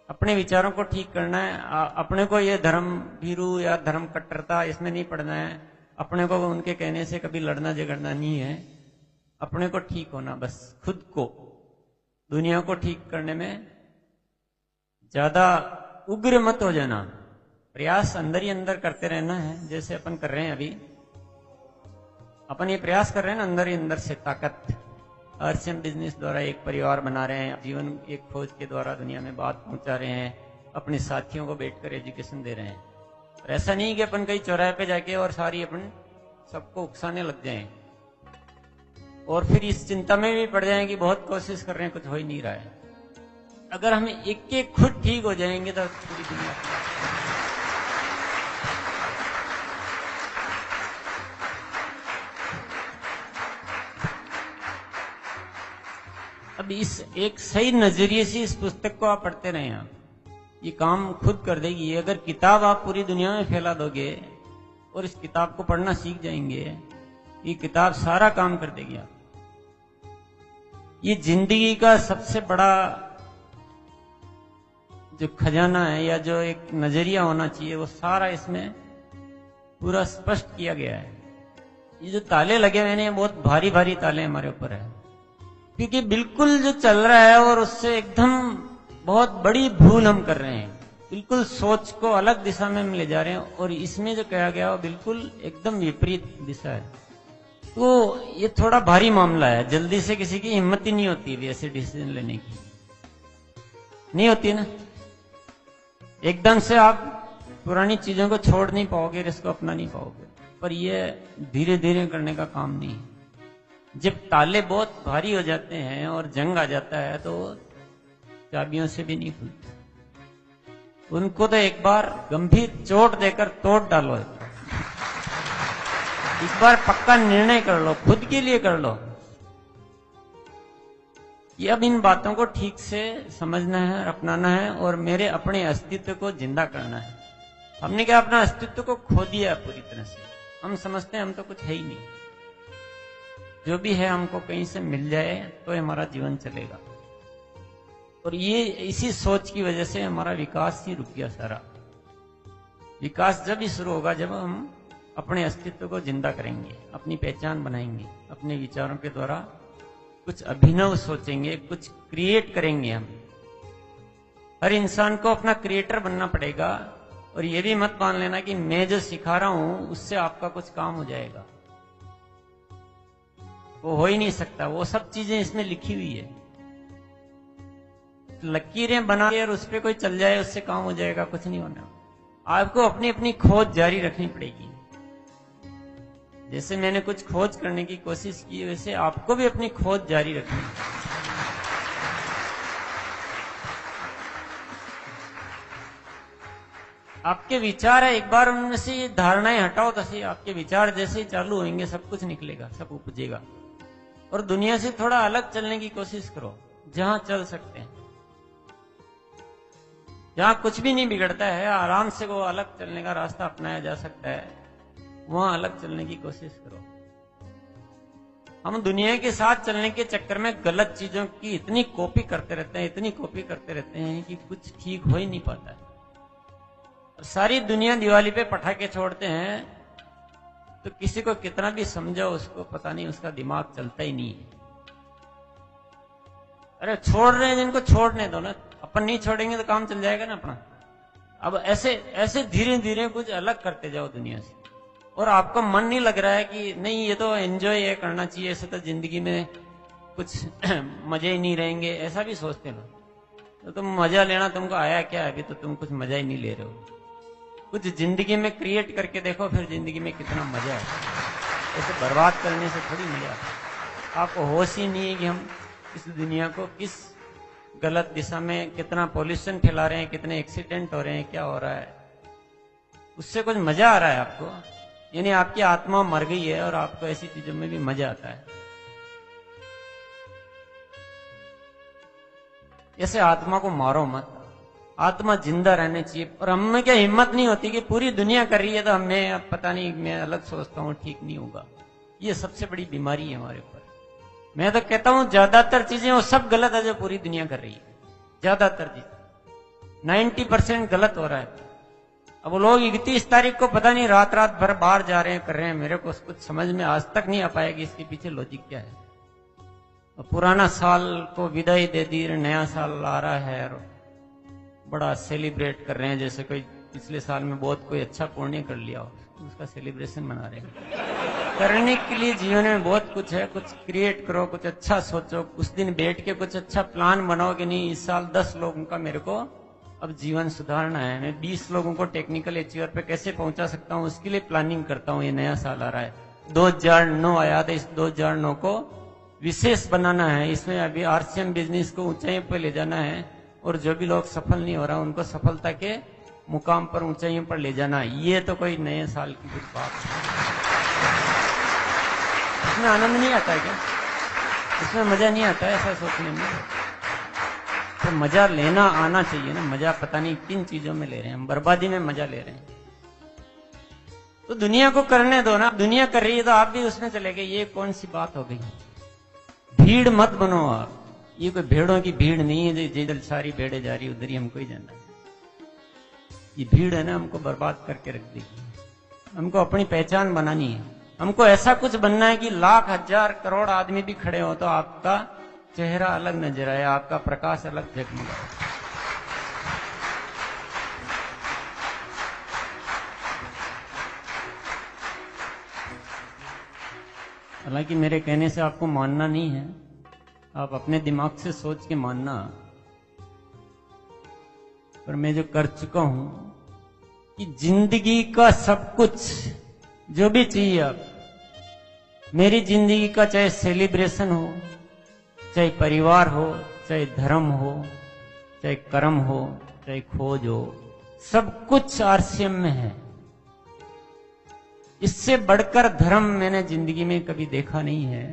अपने विचारों को ठीक करना है। अपने को ये धर्म भीरू या धर्म कट्टरता इसमें नहीं पड़ना है। अपने को उनके कहने से कभी लड़ना झगड़ना नहीं है। अपने को ठीक होना, बस खुद को, दुनिया को ठीक करने में ज्यादा उग्र मत हो जाना। प्रयास अंदर ही अंदर करते रहना है, जैसे अपन कर रहे हैं अभी। अपन ये प्रयास कर रहे हैं ना अंदर ही अंदर से ताकत। RCM बिजनेस द्वारा एक परिवार बना रहे हैं, जीवन एक खोज के द्वारा दुनिया में बात पहुंचा रहे हैं, अपने साथियों को बैठकर एजुकेशन दे रहे हैं। और ऐसा नहीं कि अपन कहीं चौराहे पे जाके और सारी अपन सबको उकसाने लग जाएं और फिर इस चिंता में भी पड़ जाएं कि बहुत कोशिश कर रहे हैं, कुछ हो ही नहीं रहा है। अगर हम एक एक खुद ठीक हो जाएंगे तो पूरी दुनिया। अब इस एक सही नजरिए से इस पुस्तक को आप पढ़ते रहे, आप ये काम खुद कर देगी। अगर किताब आप पूरी दुनिया में फैला दोगे और इस किताब को पढ़ना सीख जाएंगे, ये किताब सारा काम कर देगी। आप ये जिंदगी का सबसे बड़ा जो खजाना है या जो एक नजरिया होना चाहिए वो सारा इसमें पूरा स्पष्ट किया गया है। ये जो ताले लगे हुए हैं बहुत भारी भारी ताले हमारे ऊपर है, क्योंकि बिल्कुल जो चल रहा है और उससे एकदम बहुत बड़ी भूल हम कर रहे हैं। बिल्कुल सोच को अलग दिशा में हम ले जा रहे हैं और इसमें जो कहा गया वो बिल्कुल एकदम विपरीत दिशा है। तो ये थोड़ा भारी मामला है। जल्दी से किसी की हिम्मत ही नहीं होती है ऐसे डिसीजन लेने की, नहीं होती ना। एकदम से आप पुरानी चीजों को छोड़ नहीं पाओगे, इसको अपना नहीं पाओगे। पर ये धीरे धीरे करने का काम नहीं है। जब ताले बहुत भारी हो जाते हैं और जंग आ जाता है तो चाबियों से भी नहीं खुलते। उनको तो एक बार गंभीर चोट देकर तोड़ डालो, एक बार पक्का निर्णय कर लो, खुद के लिए कर लो। ये अब इन बातों को ठीक से समझना है और अपनाना है और मेरे अपने अस्तित्व को जिंदा करना है। हमने क्या अपना अस्तित्व को खो दिया है पूरी तरह से। हम समझते हैं हम तो कुछ है ही नहीं, जो भी है हमको कहीं से मिल जाए तो हमारा जीवन चलेगा। और ये इसी सोच की वजह से हमारा विकास ही रुक गया सारा। विकास जब ही शुरू होगा जब हम अपने अस्तित्व को जिंदा करेंगे, अपनी पहचान बनाएंगे, अपने विचारों के द्वारा कुछ अभिनव सोचेंगे, कुछ क्रिएट करेंगे। हम हर इंसान को अपना क्रिएटर बनना पड़ेगा। और ये भी मत मान लेना कि मैं जो सिखा रहा हूं उससे आपका कुछ काम हो जाएगा, वो हो ही नहीं सकता। वो सब चीजें इसमें लिखी हुई है, लकीरें बना के और उस पर कोई चल जाए उससे काम हो जाएगा, कुछ नहीं होना। आपको अपनी अपनी खोज जारी रखनी पड़ेगी। जैसे मैंने कुछ खोज करने की कोशिश की, वैसे आपको भी अपनी खोज जारी रखनी है। आपके विचार है, एक बार उनमें से ये धारणाएं हटाओ तो सही। आपके विचार जैसे ही चालू होंगे सब कुछ निकलेगा, सब उपजेगा। और दुनिया से थोड़ा अलग चलने की कोशिश करो, जहां चल सकते हैं, जहां कुछ भी नहीं बिगड़ता है, आराम से वो अलग चलने का रास्ता अपनाया जा सकता है, वहां अलग चलने की कोशिश करो। हम दुनिया के साथ चलने के चक्कर में गलत चीजों की इतनी कॉपी करते रहते हैं, इतनी कॉपी करते रहते हैं कि कुछ ठीक हो ही नहीं पाता है। और सारी दुनिया दिवाली पे पटाखे छोड़ते हैं तो किसी को कितना भी समझाओ उसको पता नहीं, उसका दिमाग चलता ही नहीं है। अरे छोड़ रहे हैं जिनको छोड़ने दो ना, अपन नहीं छोड़ेंगे तो काम चल जाएगा ना अपना। अब ऐसे ऐसे धीरे धीरे कुछ अलग करते जाओ दुनिया से। और आपका मन नहीं लग रहा है कि नहीं ये तो एंजॉय ये करना चाहिए, ऐसे तो जिंदगी में कुछ मजे ही नहीं रहेंगे, ऐसा भी सोचते लोग। तो तुम मजा लेना तुमको आया क्या? अभी तो तुम कुछ मजा ही नहीं ले रहे हो। कुछ जिंदगी में क्रिएट करके देखो, फिर जिंदगी में कितना मजा है। ऐसे बर्बाद करने से थोड़ी मजा आता। आपको होश ही नहीं है कि हम इस दुनिया को किस गलत दिशा में, कितना पॉल्यूशन फैला रहे हैं, कितने एक्सीडेंट हो रहे हैं, क्या हो रहा है। उससे कुछ मजा आ रहा है आपको, यानी आपकी आत्मा मर गई है और आपको ऐसी चीजों में भी मजा आता है। ऐसे आत्मा को मारो मत, आत्मा जिंदा रहने चाहिए। और हमें क्या हिम्मत नहीं होती कि पूरी दुनिया कर रही है तो हमें अब पता नहीं, मैं अलग सोचता हूं ठीक नहीं होगा। ये सबसे बड़ी बीमारी है हमारे ऊपर। मैं तो कहता हूं ज्यादातर चीजें वो सब गलत है जो पूरी दुनिया कर रही है। ज्यादातर चीज 90% गलत हो रहा है। अब वो लोग 31 तारीख को पता नहीं रात रात भर बाहर जा रहे हैं, कर रहे हैं। मेरे को कुछ समझ में आज तक नहीं आ पाया कि इसके पीछे लॉजिक क्या है। पुराना साल को विदाई दे दी, नया साल आ रहा है और बड़ा सेलिब्रेट कर रहे हैं, जैसे कोई पिछले साल में बहुत कोई अच्छा पुण्य कर लिया हो, उसका सेलिब्रेशन मना रहे हैं। करने के लिए जीवन में बहुत कुछ है, कुछ क्रिएट करो, कुछ अच्छा सोचो, कुछ दिन बैठ के कुछ अच्छा प्लान बनाओ कि नहीं इस साल 10 लोगों का मेरे को अब जीवन सुधारना है, मैं 20 लोगों को टेक्निकल अचीवर पे कैसे पहुंचा सकता हूं, उसके लिए प्लानिंग करता हूं। ये नया साल आ रहा है, 2009 आया था, इस 2009 को विशेष बनाना है। इसमें अभी आरसीएम बिजनेस को ऊंचाई पर ले जाना है और जो भी लोग सफल नहीं हो रहा उनको सफलता के मुकाम पर, ऊंचाइयों पर ले जाना है। ये तो कोई नए साल की कुछ बात है। इसमें आनंद नहीं आता है क्या? इसमें मजा नहीं आता है ऐसा सोचने में? तो मजा लेना आना चाहिए ना। मजा पता नहीं किन चीजों में ले रहे हैं हम, बर्बादी में मजा ले रहे हैं। तो दुनिया को करने दो ना, दुनिया कर रही है तो आप भी उसमें चले गए। ये कौन सी बात हो गई? भीड़ मत बनो आप। ये कोई भेड़ों की भीड़ नहीं है जिधर सारी भेड़े जा रही उधर ही हमको ही जाना है। ये भीड़ है ना, हमको बर्बाद करके रख देगी। हमको अपनी पहचान बनानी है। हमको ऐसा कुछ बनना है कि लाख हजार करोड़ आदमी भी खड़े हो तो आपका चेहरा अलग नजर आए, आपका प्रकाश अलग जगमगाए। हालांकि मेरे कहने से आपको मानना नहीं है, आप अपने दिमाग से सोच के मानना। पर मैं जो कर चुका हूं कि जिंदगी का सब कुछ जो भी चाहिए आप, मेरी जिंदगी का चाहे सेलिब्रेशन हो, चाहे परिवार हो, चाहे धर्म हो, चाहे कर्म हो, चाहे खोज हो, सब कुछ आरसीएम में है। इससे बढ़कर धर्म मैंने जिंदगी में कभी देखा नहीं है,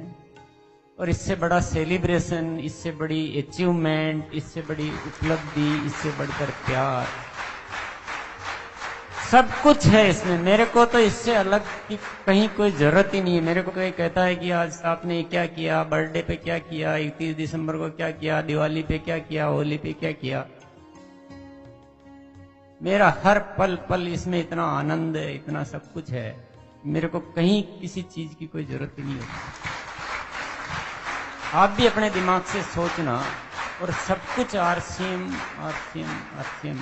और इससे बड़ा सेलिब्रेशन, इससे बड़ी अचीवमेंट, इससे बड़ी उपलब्धि, इससे बढ़कर प्यार, सब कुछ है इसमें। मेरे को तो इससे अलग की कहीं कोई जरूरत ही नहीं है। मेरे को कोई कहता है कि आज आपने क्या किया, बर्थडे पे क्या किया, 31 दिसंबर को क्या किया, दिवाली पे क्या किया, होली पे क्या किया, मेरा हर पल पल इसमें इतना आनंद है, इतना सब कुछ है, मेरे को कहीं किसी चीज की कोई जरूरत ही नहीं होती। आप भी अपने दिमाग से सोचना, और सब कुछ आरसीएम आरसीएम आरसीएम।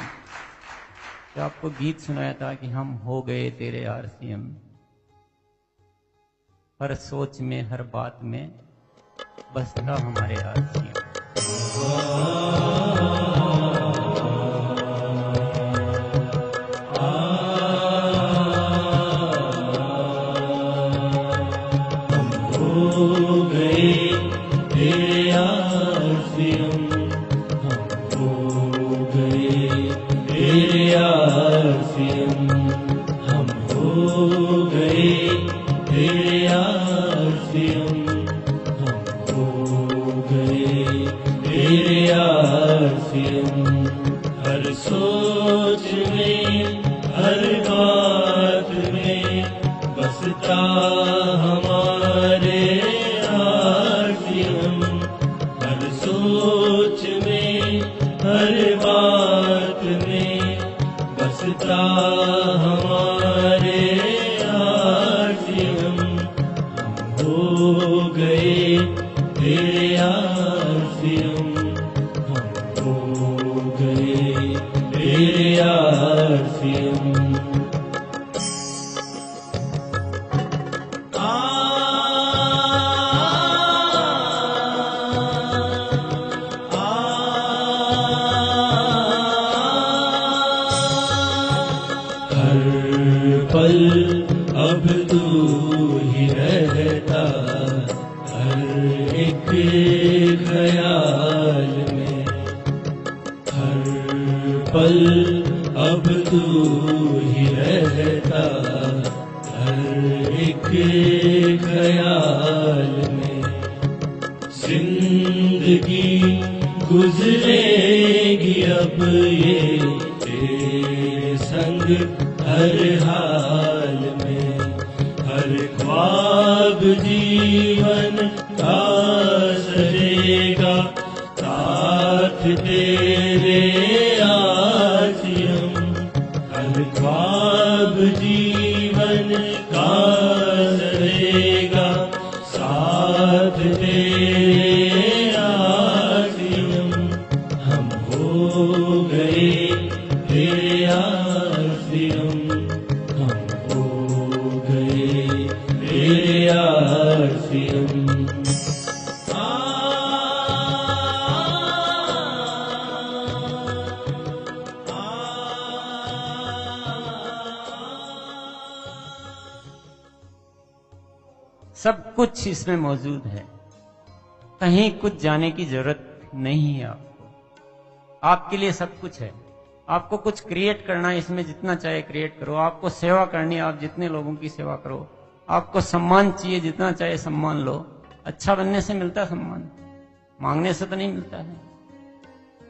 जो आपको गीत सुनाया था कि हम हो गए तेरे आरसीएम, हर सोच में, हर बात में बसता हमारे आरसीएम। हो गए तेरे आरसीएम, हम हो गए तेरे आरसीएम, हम हो गए तेरे आरसीएम, हम हो गए तेरे आरसीएम। हर सोच में, हर बात में बसता हमारे आरसीएम। हर सोच में, हर बात में बसता हमारे आरसीएम। हम हो गए तेरे आरसीएम, हम हो गए तेरे आरसीएम। पल अब तू ही रहता, हर एक ख्याल में। हर पल अब तू ही रहता, हर एक ख्याल में। जिंदगी गुजरेगी अब ये तेरे संग हर हाल में। हर ख्वाब जीवन का सजेगा साथ तेरे आरसीएम। हर ख्वाब जीवन का सजेगा साथ तेरे आरसीएम। हम हो गए तेरे आरसीएम, हम हो गए तेरे आरसीएम। सब कुछ इसमें मौजूद है, कहीं कुछ जाने की जरूरत नहीं है आपको। आपके लिए सब कुछ है। आपको कुछ क्रिएट करना है, इसमें जितना चाहे क्रिएट करो। आपको सेवा करनी है, आप जितने लोगों की सेवा करो। आपको सम्मान चाहिए, जितना चाहे सम्मान लो। अच्छा बनने से मिलता है सम्मान, मांगने से तो नहीं मिलता है।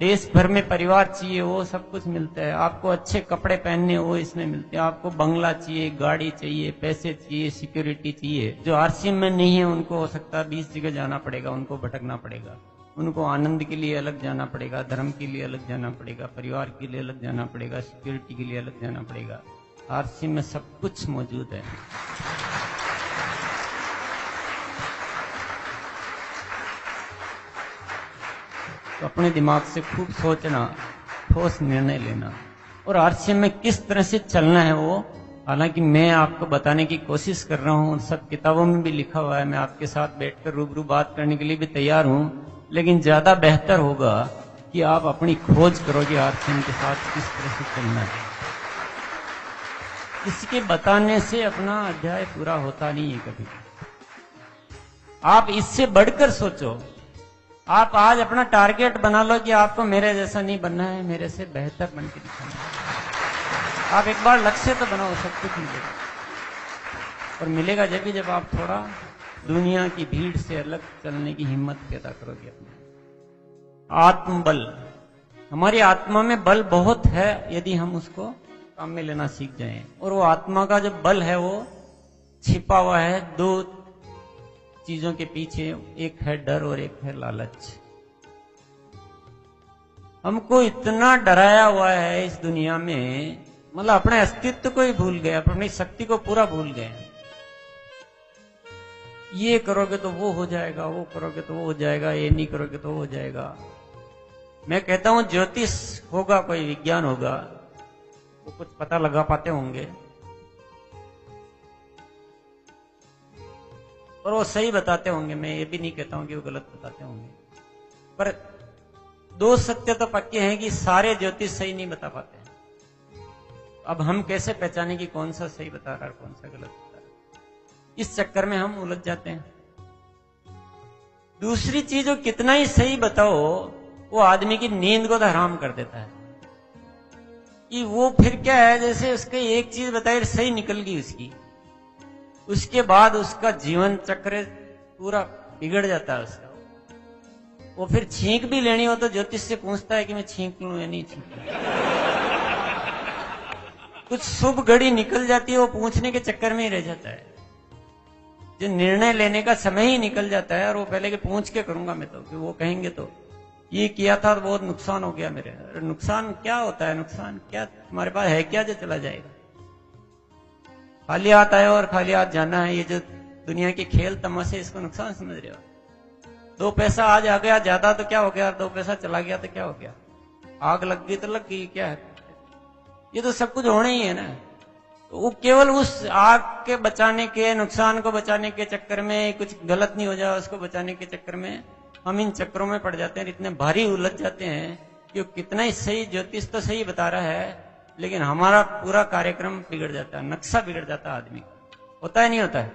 देश भर में परिवार चाहिए, वो सब कुछ मिलता है। आपको अच्छे कपड़े पहनने, वो इसमें मिलते हैं। आपको बंगला चाहिए, गाड़ी चाहिए, पैसे चाहिए, सिक्योरिटी चाहिए। जो आरसीएम में नहीं है उनको हो सकता है 20 जगह जाना पड़ेगा, उनको भटकना पड़ेगा। उनको आनंद के लिए अलग जाना पड़ेगा, धर्म के लिए अलग जाना पड़ेगा, परिवार के लिए अलग जाना पड़ेगा, सिक्योरिटी के लिए अलग जाना पड़ेगा। आरसीएम में सब कुछ मौजूद है। तो अपने दिमाग से खूब सोचना, ठोस निर्णय लेना, और आरसीएम में किस तरह से चलना है वो। हालांकि मैं आपको बताने की कोशिश कर रहा हूँ, सब किताबों में भी लिखा हुआ है। मैं आपके साथ बैठकर रूबरू बात करने के लिए भी तैयार हूँ, लेकिन ज्यादा बेहतर होगा कि आप अपनी खोज करोगे आरसीएम के साथ किस तरह से चलना है। इसके बताने से अपना अध्याय पूरा होता नहीं है कभी। आप इससे बढ़कर सोचो। आप आज अपना टारगेट बना लो कि आपको मेरे जैसा नहीं बनना है, मेरे से बेहतर बन के दिखाना है। आप एक बार लक्ष्य तो बनाओ, सब कुछ मिलेगा। और मिलेगा जब आप थोड़ा दुनिया की भीड़ से अलग चलने की हिम्मत पैदा करोगे अपने। आत्मबल, हमारी आत्मा में बल बहुत है यदि हम उसको काम में लेना सीख जाएं। और वो आत्मा का जो बल है वो छिपा हुआ है दो चीजों के पीछे, एक है डर और एक है लालच। हमको इतना डराया हुआ है इस दुनिया में, मतलब अपने अस्तित्व को ही भूल गए, अपनी शक्ति को पूरा भूल गए। ये करोगे तो वो हो जाएगा, वो करोगे तो वो हो जाएगा, ये नहीं करोगे तो वो हो जाएगा। मैं कहता हूं ज्योतिष होगा, कोई विज्ञान होगा, वो कुछ पता लगा पाते होंगे और वो सही बताते होंगे। मैं ये भी नहीं कहता हूं कि वो गलत बताते होंगे, पर दो सत्य तो पक्के हैं कि सारे ज्योतिष सही नहीं बता पाते हैं। अब हम कैसे पहचाने कि कौन सा सही बता रहा है कौन सा गलत बता रहा है? इस चक्कर में हम उलझ जाते हैं। दूसरी चीज, वो कितना ही सही बताओ, वो आदमी की नींद को तो हराम कर देता है। कि वो फिर क्या है, जैसे उसके एक चीज बताई सही निकल गई उसकी, उसके बाद उसका जीवन चक्र पूरा बिगड़ जाता है उसका। वो फिर छींक भी लेनी हो तो ज्योतिष से पूछता है कि मैं छींक लूं या नहीं छींक लूं। कुछ शुभ घड़ी निकल जाती है, वो पूछने के चक्कर में ही रह जाता है। जो निर्णय लेने का समय ही निकल जाता है, और वो पहले के पूछ के करूंगा मैं तो, कि वो कहेंगे तो ये किया था तो बहुत नुकसान हो गया मेरे। अरे नुकसान क्या होता है? नुकसान क्या तुम्हारे पास है क्या जो चला जाएगा? खाली हाथ आए और खाली हाथ जाना है, ये जो दुनिया के खेल तमाशे, इसको नुकसान समझ रहे हो? 2 पैसा आज आ गया ज्यादा तो क्या हो गया, 2 पैसा चला गया तो क्या हो गया? आग लग गई तो लग गई, क्या है? ये तो सब कुछ होना ही है ना। तो वो केवल उस आग के बचाने के, नुकसान को बचाने के चक्कर में, कुछ गलत नहीं हो जाए उसको बचाने के चक्कर में हम इन चक्रों में पड़ जाते हैं, इतने भारी उलझ जाते हैं कि कितना ही सही ज्योतिष तो सही बता रहा है, लेकिन हमारा पूरा कार्यक्रम बिगड़ जाता है, नक्शा बिगड़ जाता है आदमी का। होता है नहीं होता है?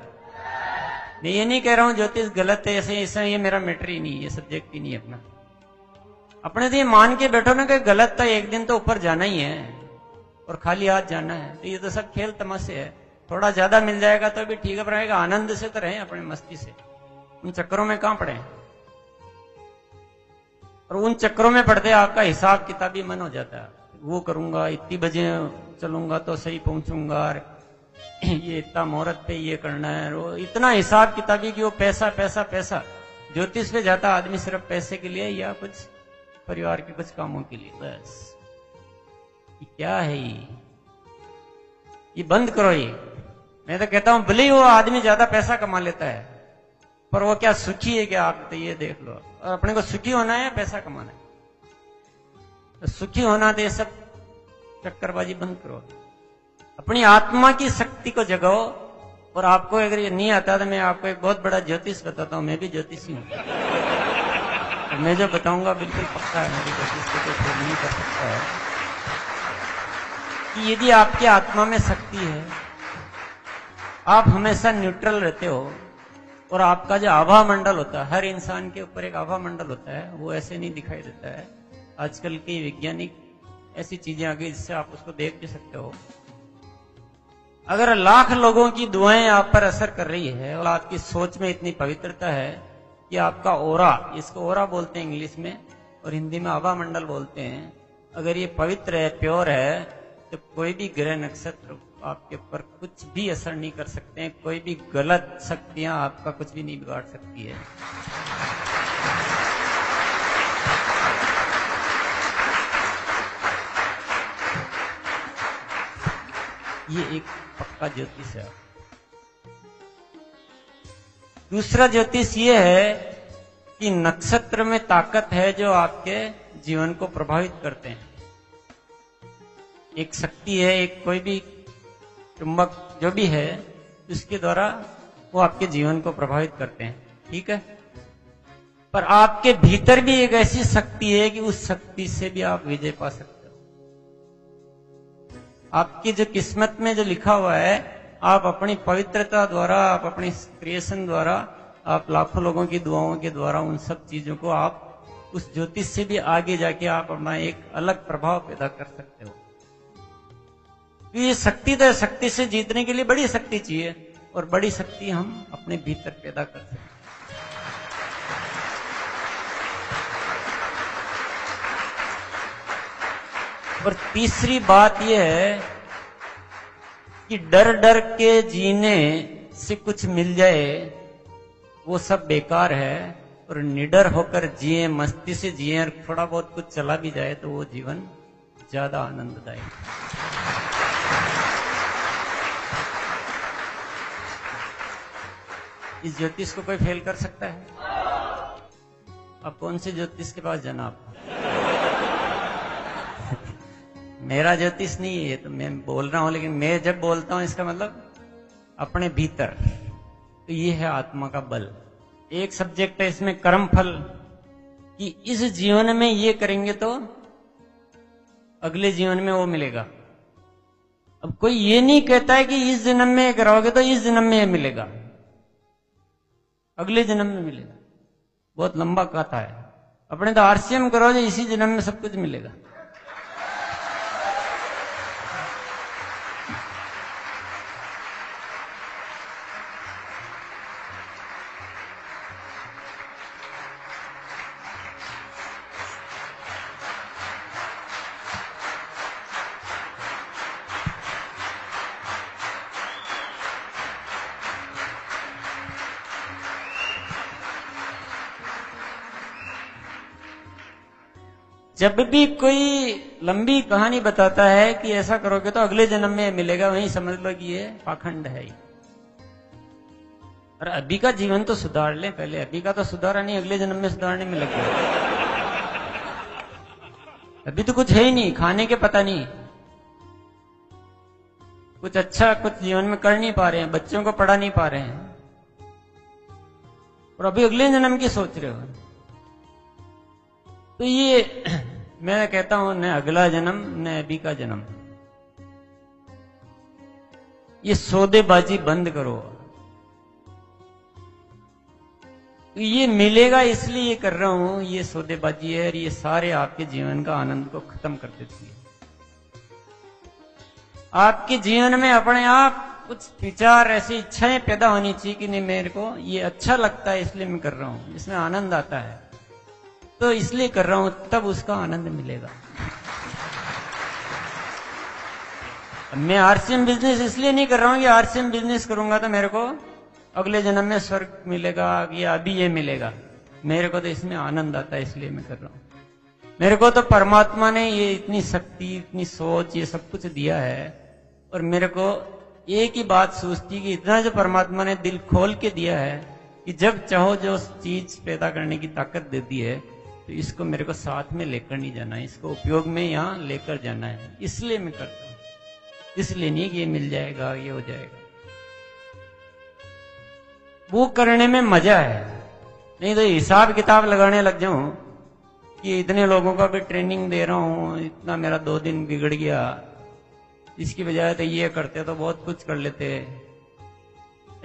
मैं ये नहीं कह रहा हूं ज्योतिष गलत है, ऐसे ये मेरा मैटर ही नहीं, ये सब्जेक्ट ही नहीं अपना। अपने तो ये मान के बैठो ना कि गलत था, एक दिन तो ऊपर जाना ही है और खाली हाथ जाना है। तो ये तो सब खेल तमाशे है। थोड़ा ज्यादा मिल जाएगा तो भी ठीक है, रहेगा आनंद से तो रहे, अपने मस्ती से। उन चक्करों में कहां पड़े? और उन चक्करों में पड़ते आपका हिसाब किताबी मन हो जाता है। वो करूंगा, इतनी बजे चलूंगा तो सही पहुंचूंगा, ये इतना मुहूर्त पे ये करना है, वो इतना हिसाब किताबी कि वो पैसा पैसा पैसा। ज्योतिष पे जाता आदमी सिर्फ पैसे के लिए या कुछ परिवार के कुछ कामों के लिए, बस। ये क्या है? ये बंद करो। ये मैं तो कहता हूं भले ही वो आदमी ज्यादा पैसा कमा लेता है, पर वो क्या सुखी है क्या? आप तो ये देख लो। और अपने को सुखी होना है या पैसा कमाना है? तो सुखी होना तो ये सब चक्करबाजी बंद करो। अपनी आत्मा की शक्ति को जगाओ। और आपको अगर ये नहीं आता तो मैं आपको एक बहुत बड़ा ज्योतिष बताता हूं। मैं भी ज्योतिषी हूं, और मैं जो बताऊंगा बिल्कुल पक्का है, मेरी ज्योतिष को कोई छोड़ नहीं कर सकता है। कि यदि आपकी आत्मा में शक्ति है, आप हमेशा न्यूट्रल रहते हो, और आपका जो आभा मंडल होता है, हर इंसान के ऊपर एक आभा मंडल होता है, वो ऐसे नहीं दिखाई देता है। आजकल की वैज्ञानिक ऐसी चीजें आ गई जिससे आप उसको देख भी सकते हो। अगर लाख लोगों की दुआएं आप पर असर कर रही है, और आपकी सोच में इतनी पवित्रता है कि आपका ओरा, इसको ओरा बोलते हैं इंग्लिश में, और हिंदी में आभा मंडल बोलते हैं, अगर ये पवित्र है, प्योर है, तो कोई भी ग्रह नक्षत्र आपके ऊपर कुछ भी असर नहीं कर सकते हैं। कोई भी गलत शक्तियां आपका कुछ भी नहीं बिगाड़ सकती है। ये एक पक्का ज्योतिष है। दूसरा ज्योतिष ये है कि नक्षत्र में ताकत है जो आपके जीवन को प्रभावित करते हैं। एक शक्ति है, एक कोई भी चुंबक जो भी है, उसके द्वारा वो आपके जीवन को प्रभावित करते हैं, ठीक है। पर आपके भीतर भी एक ऐसी शक्ति है कि उस शक्ति से भी आप विजय पा सकते हो। आपकी जो किस्मत में जो लिखा हुआ है, आप अपनी पवित्रता द्वारा, आप अपनी क्रिएशन द्वारा आप लाखों लोगों की दुआओं के द्वारा उन सब चीजों को आप उस ज्योतिष से भी आगे जाके आप अपना एक अलग प्रभाव पैदा कर सकते हो। तो ये शक्ति तो शक्ति से जीतने के लिए बड़ी शक्ति चाहिए, और बड़ी शक्ति हम अपने भीतर पैदा कर सकते हैं। और तीसरी बात यह है कि डर डर के जीने से कुछ मिल जाए वो सब बेकार है, और निडर होकर जिए, मस्ती से जिए, और थोड़ा बहुत कुछ चला भी जाए तो वो जीवन ज्यादा आनंददायक है। इस ज्योतिष को कोई फेल कर सकता है? अब कौन से ज्योतिष के पास जाना आपको? मेरा ज्योतिष नहीं है, तो मैं बोल रहा हूं, लेकिन मैं जब बोलता हूं इसका मतलब अपने भीतर। तो ये है आत्मा का बल। एक सब्जेक्ट है इसमें कर्म फल, कि इस जीवन में ये करेंगे तो अगले जीवन में वो मिलेगा। अब कोई ये नहीं कहता है कि इस जन्म में कराओगे तो इस जन्म में ये मिलेगा, अगले जन्म में मिलेगा। बहुत लंबा कथा है। अपने तो आरसीएम करोगे इसी जन्म में सब कुछ मिलेगा। जब भी कोई लंबी कहानी बताता है कि ऐसा करोगे तो अगले जन्म में मिलेगा, वहीं समझ लो कि ये पाखंड है ही। और अभी का जीवन तो सुधार ले पहले। अभी का तो सुधारा नहीं, अगले जन्म में सुधारने में लगे। अभी तो कुछ है ही नहीं, खाने के पता नहीं, कुछ अच्छा कुछ जीवन में कर नहीं पा रहे हैं, बच्चों को पढ़ा नहीं पा रहे हैं, और अभी अगले जन्म की सोच रहे हो। तो ये मैं कहता हूं, न अगला जन्म न अभी का जन्म। ये सौदेबाजी बंद करो। तो ये मिलेगा इसलिए ये कर रहा हूं, ये सौदेबाजी है, और ये सारे आपके जीवन का आनंद को खत्म कर देती है। आपके जीवन में अपने आप कुछ विचार, ऐसी इच्छाएं पैदा होनी चाहिए कि नहीं, मेरे को ये अच्छा लगता है इसलिए मैं कर रहा हूं, इसमें आनंद आता है तो इसलिए कर रहा हूं, तब उसका आनंद मिलेगा। मैं आरसीएम बिजनेस इसलिए नहीं कर रहा हूं कि आरसीएम बिजनेस करूंगा तो मेरे को अगले जन्म में स्वर्ग मिलेगा या अभी ये मिलेगा। मेरे को तो इसमें आनंद आता है इसलिए मैं कर रहा हूं। मेरे को तो परमात्मा ने ये इतनी शक्ति, इतनी सोच, ये सब कुछ दिया है, और मेरे को एक ही बात सोचती कि इतना जो परमात्मा ने दिल खोल के दिया है कि जब चाहो जो चीज पैदा करने की ताकत दे दी है, तो इसको मेरे को साथ में लेकर नहीं जाना है, इसको उपयोग में यहां लेकर जाना है, इसलिए मैं करता हूं। इसलिए नहीं कि ये मिल जाएगा, ये हो जाएगा। वो करने में मजा है, नहीं तो हिसाब किताब लगाने लग जाऊं कि इतने लोगों का भी ट्रेनिंग दे रहा हूं, इतना मेरा 2 दिन बिगड़ गया, इसकी बजाय तो ये करते तो बहुत कुछ कर लेते।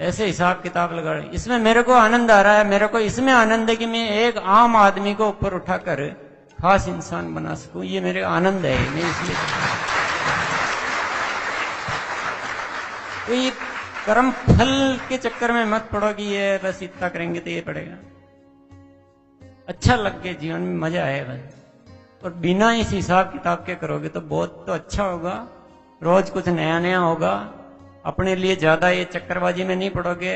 ऐसे हिसाब किताब लगा, इसमें मेरे को आनंद आ रहा है। मेरे को इसमें आनंद है कि मैं एक आम आदमी को ऊपर उठाकर खास इंसान बना सकूं, ये मेरे आनंद है। मैं इसलिए तो ये कर्म फल के चक्कर में मत पड़ो कि ये बस इतना करेंगे तो ये पड़ेगा। अच्छा लग के जीवन में मजा आएगा, और बिना इस हिसाब किताब के करोगे तो बहुत तो अच्छा होगा। रोज कुछ नया नया होगा। अपने लिए ज्यादा ये चक्करबाजी में नहीं पड़ोगे,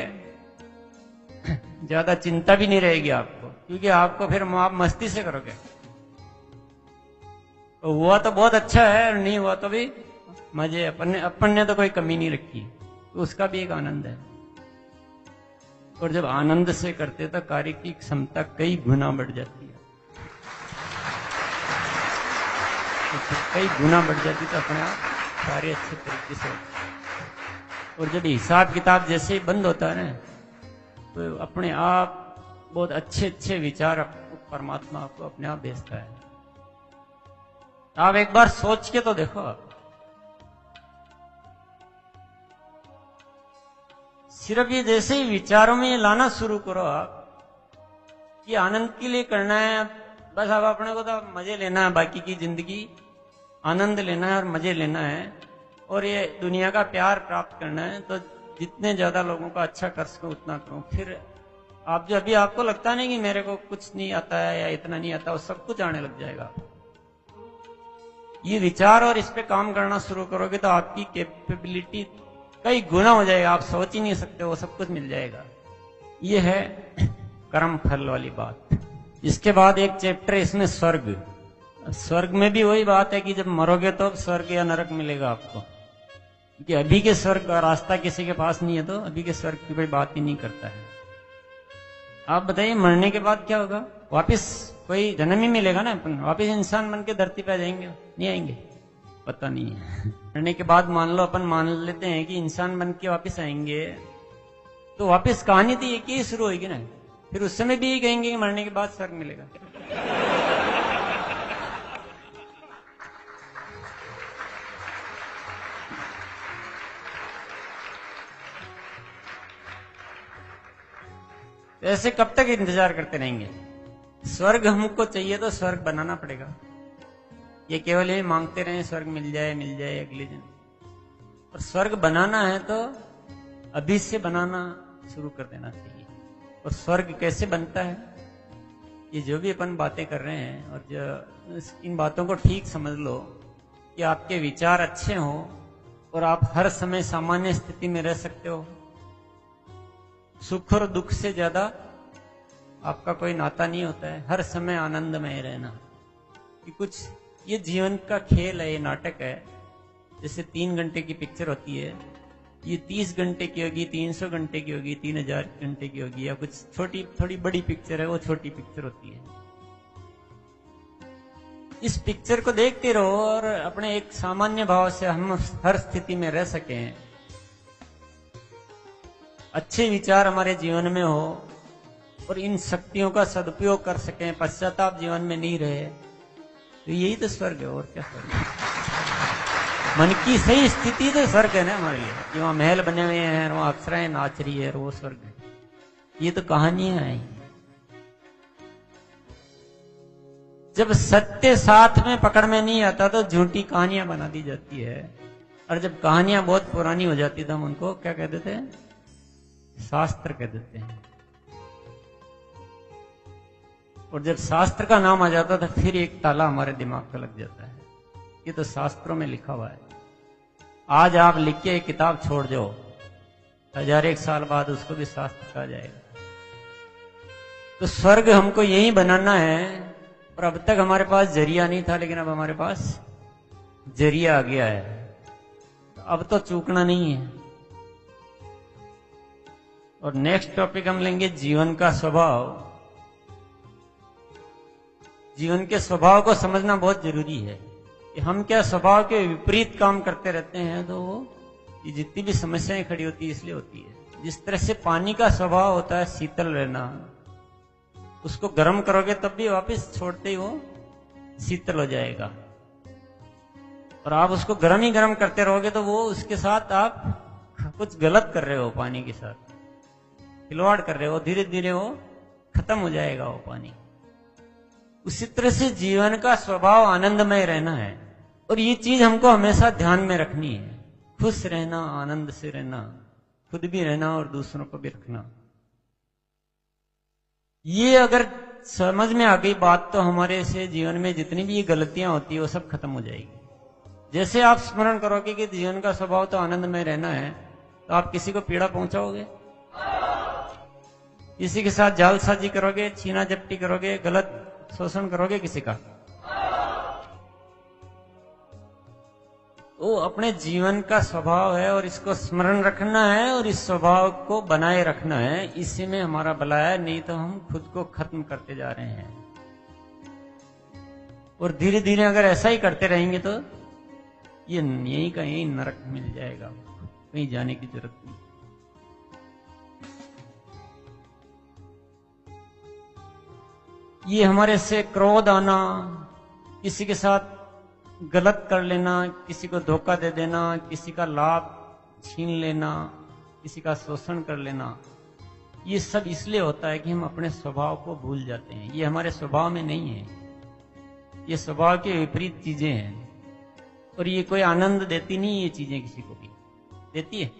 ज्यादा चिंता भी नहीं रहेगी आपको, क्योंकि आपको फिर आप मस्ती से करोगे। तो हुआ तो बहुत अच्छा है, और नहीं हुआ तो भी मजे। अपन ने तो कोई कमी नहीं रखी, तो उसका भी एक आनंद है। और जब आनंद से करते तो कार्य की क्षमता कई गुना बढ़ जाती है, तो कई गुना बढ़ जाती तो अपने आप कार्य अच्छे तरीके से। और जब हिसाब किताब जैसे ही बंद होता है ना, तो अपने आप बहुत अच्छे अच्छे विचार आपको परमात्मा आपको अपने आप भेजता है। आप एक बार सोच के तो देखो, सिर्फ ये जैसे ही विचारों में ये लाना शुरू करो आप कि आनंद के लिए करना है, बस अब अपने को तो मजे लेना है, बाकी की जिंदगी आनंद लेना है और मजे लेना है और ये दुनिया का प्यार प्राप्त करना है, तो जितने ज्यादा लोगों का अच्छा कर सको उतना करो। फिर आप जो अभी आपको लगता नहीं कि मेरे को कुछ नहीं आता है या इतना नहीं आता, वो सब कुछ आने लग जाएगा। ये विचार और इस पे काम करना शुरू करोगे तो आपकी कैपेबिलिटी कई गुना हो जाएगा, आप सोच ही नहीं सकते, वो सब कुछ मिल जाएगा। ये है कर्म फल वाली बात। इसके बाद एक चैप्टर इसमें स्वर्ग। स्वर्ग में भी वही बात है कि जब मरोगे तो स्वर्ग या नरक मिलेगा आपको, क्योंकि अभी के स्वर्ग का रास्ता किसी के पास नहीं है, तो अभी के स्वर्ग की कोई बात ही नहीं करता है। आप बताइए मरने के बाद क्या होगा? वापस कोई जन्म ही मिलेगा ना, अपन वापस इंसान बन के धरती पे आ जाएंगे? नहीं आएंगे, पता नहीं है। मरने के बाद मान लो अपन मान लेते हैं कि इंसान बन के वापिस आएंगे, तो वापस कहानी तो एक ही शुरू होगी ना। फिर उस समय भी कहेंगे कि मरने के बाद स्वर्ग मिलेगा। ऐसे कब तक इंतजार करते रहेंगे? स्वर्ग हमको चाहिए तो स्वर्ग बनाना पड़ेगा। ये केवल ये मांगते रहे स्वर्ग मिल जाए अगले दिन, और स्वर्ग बनाना है तो अभी से बनाना शुरू कर देना चाहिए। और स्वर्ग कैसे बनता है, ये जो भी अपन बातें कर रहे हैं, और जो इन बातों को ठीक समझ लो कि आपके विचार अच्छे हो और आप हर समय सामान्य स्थिति में रह सकते हो। सुख और दुख से ज्यादा आपका कोई नाता नहीं होता है, हर समय आनंदमय रहना। कि कुछ ये जीवन का खेल है, ये नाटक है। जैसे 3 घंटे की पिक्चर होती है, ये 30 घंटे की होगी, 300 घंटे की होगी, 3000 घंटे की होगी, या कुछ छोटी थोड़ी बड़ी पिक्चर है, वो छोटी पिक्चर होती है। इस पिक्चर को देखते रहो और अपने एक सामान्य भाव से हम हर स्थिति में रह सकें, अच्छे विचार हमारे जीवन में हो और इन शक्तियों का सदुपयोग कर सकें, पश्चाताप जीवन में नहीं रहे, तो यही तो स्वर्ग है। और क्या स्वर्ग है? मन की सही स्थिति तो स्वर्ग है ना हमारे लिए, कि वहां महल बने हुए हैं, वहां अप्सराएं नाच रही है, वो स्वर्ग है। ये तो कहानियां हैं। जब सत्य साथ में पकड़ में नहीं आता तो झूठी कहानियां बना दी जाती है, और जब कहानियां बहुत पुरानी हो जाती है तो हम उनको क्या कह देते हैं? शास्त्र कह देते हैं। और जब शास्त्र का नाम आ जाता तो फिर एक ताला हमारे दिमाग पे लग जाता है, ये तो शास्त्रों में लिखा हुआ है। आज आप लिख के एक किताब छोड़ जाओ, 1001 साल बाद उसको भी शास्त्र कहा जाएगा। तो स्वर्ग हमको यही बनाना है, और अब तक हमारे पास जरिया नहीं था, लेकिन अब हमारे पास जरिया आ गया है, अब तो चूकना नहीं है। और नेक्स्ट टॉपिक हम लेंगे जीवन का स्वभाव। जीवन के स्वभाव को समझना बहुत जरूरी है कि हम क्या स्वभाव के विपरीत काम करते रहते हैं, तो वो ये जितनी भी समस्याएं खड़ी होती है इसलिए होती है। जिस तरह से पानी का स्वभाव होता है शीतल रहना, उसको गर्म करोगे तब भी वापस छोड़ते ही वो शीतल हो जाएगा, और आप उसको गर्म ही गर्म करते रहोगे तो वो उसके साथ आप कुछ गलत कर रहे हो, पानी के साथ खिलवाड़ कर रहे हो, धीरे धीरे वो खत्म हो जाएगा वो पानी। उसी तरह से जीवन का स्वभाव आनंदमय रहना है, और ये चीज हमको हमेशा ध्यान में रखनी है। खुश रहना, आनंद से रहना, खुद भी रहना और दूसरों को भी रखना। ये अगर समझ में आ गई बात तो हमारे से जीवन में जितनी भी गलतियां होती है वो सब खत्म हो जाएगी। जैसे आप स्मरण करोगे कि जीवन का स्वभाव तो आनंदमय रहना है, तो आप किसी को पीड़ा पहुंचाओगे? किसी के साथ जालसाजी करोगे, छीना झपटी करोगे, गलत शोषण करोगे किसी का? वो अपने जीवन का स्वभाव है और इसको स्मरण रखना है और इस स्वभाव को बनाए रखना है, इसी में हमारा भला है। नहीं तो हम खुद को खत्म करते जा रहे हैं, और धीरे धीरे अगर ऐसा ही करते रहेंगे तो ये यही का यही नरक मिल जाएगा, कहीं जाने की जरूरत नहीं। ये हमारे से क्रोध आना, किसी के साथ गलत कर लेना, किसी को धोखा दे देना, किसी का लाभ छीन लेना, किसी का शोषण कर लेना, ये सब इसलिए होता है कि हम अपने स्वभाव को भूल जाते हैं। ये हमारे स्वभाव में नहीं है, ये स्वभाव के विपरीत चीजें हैं, और ये कोई आनंद देती नहीं ये चीजें, किसी को भी देती है।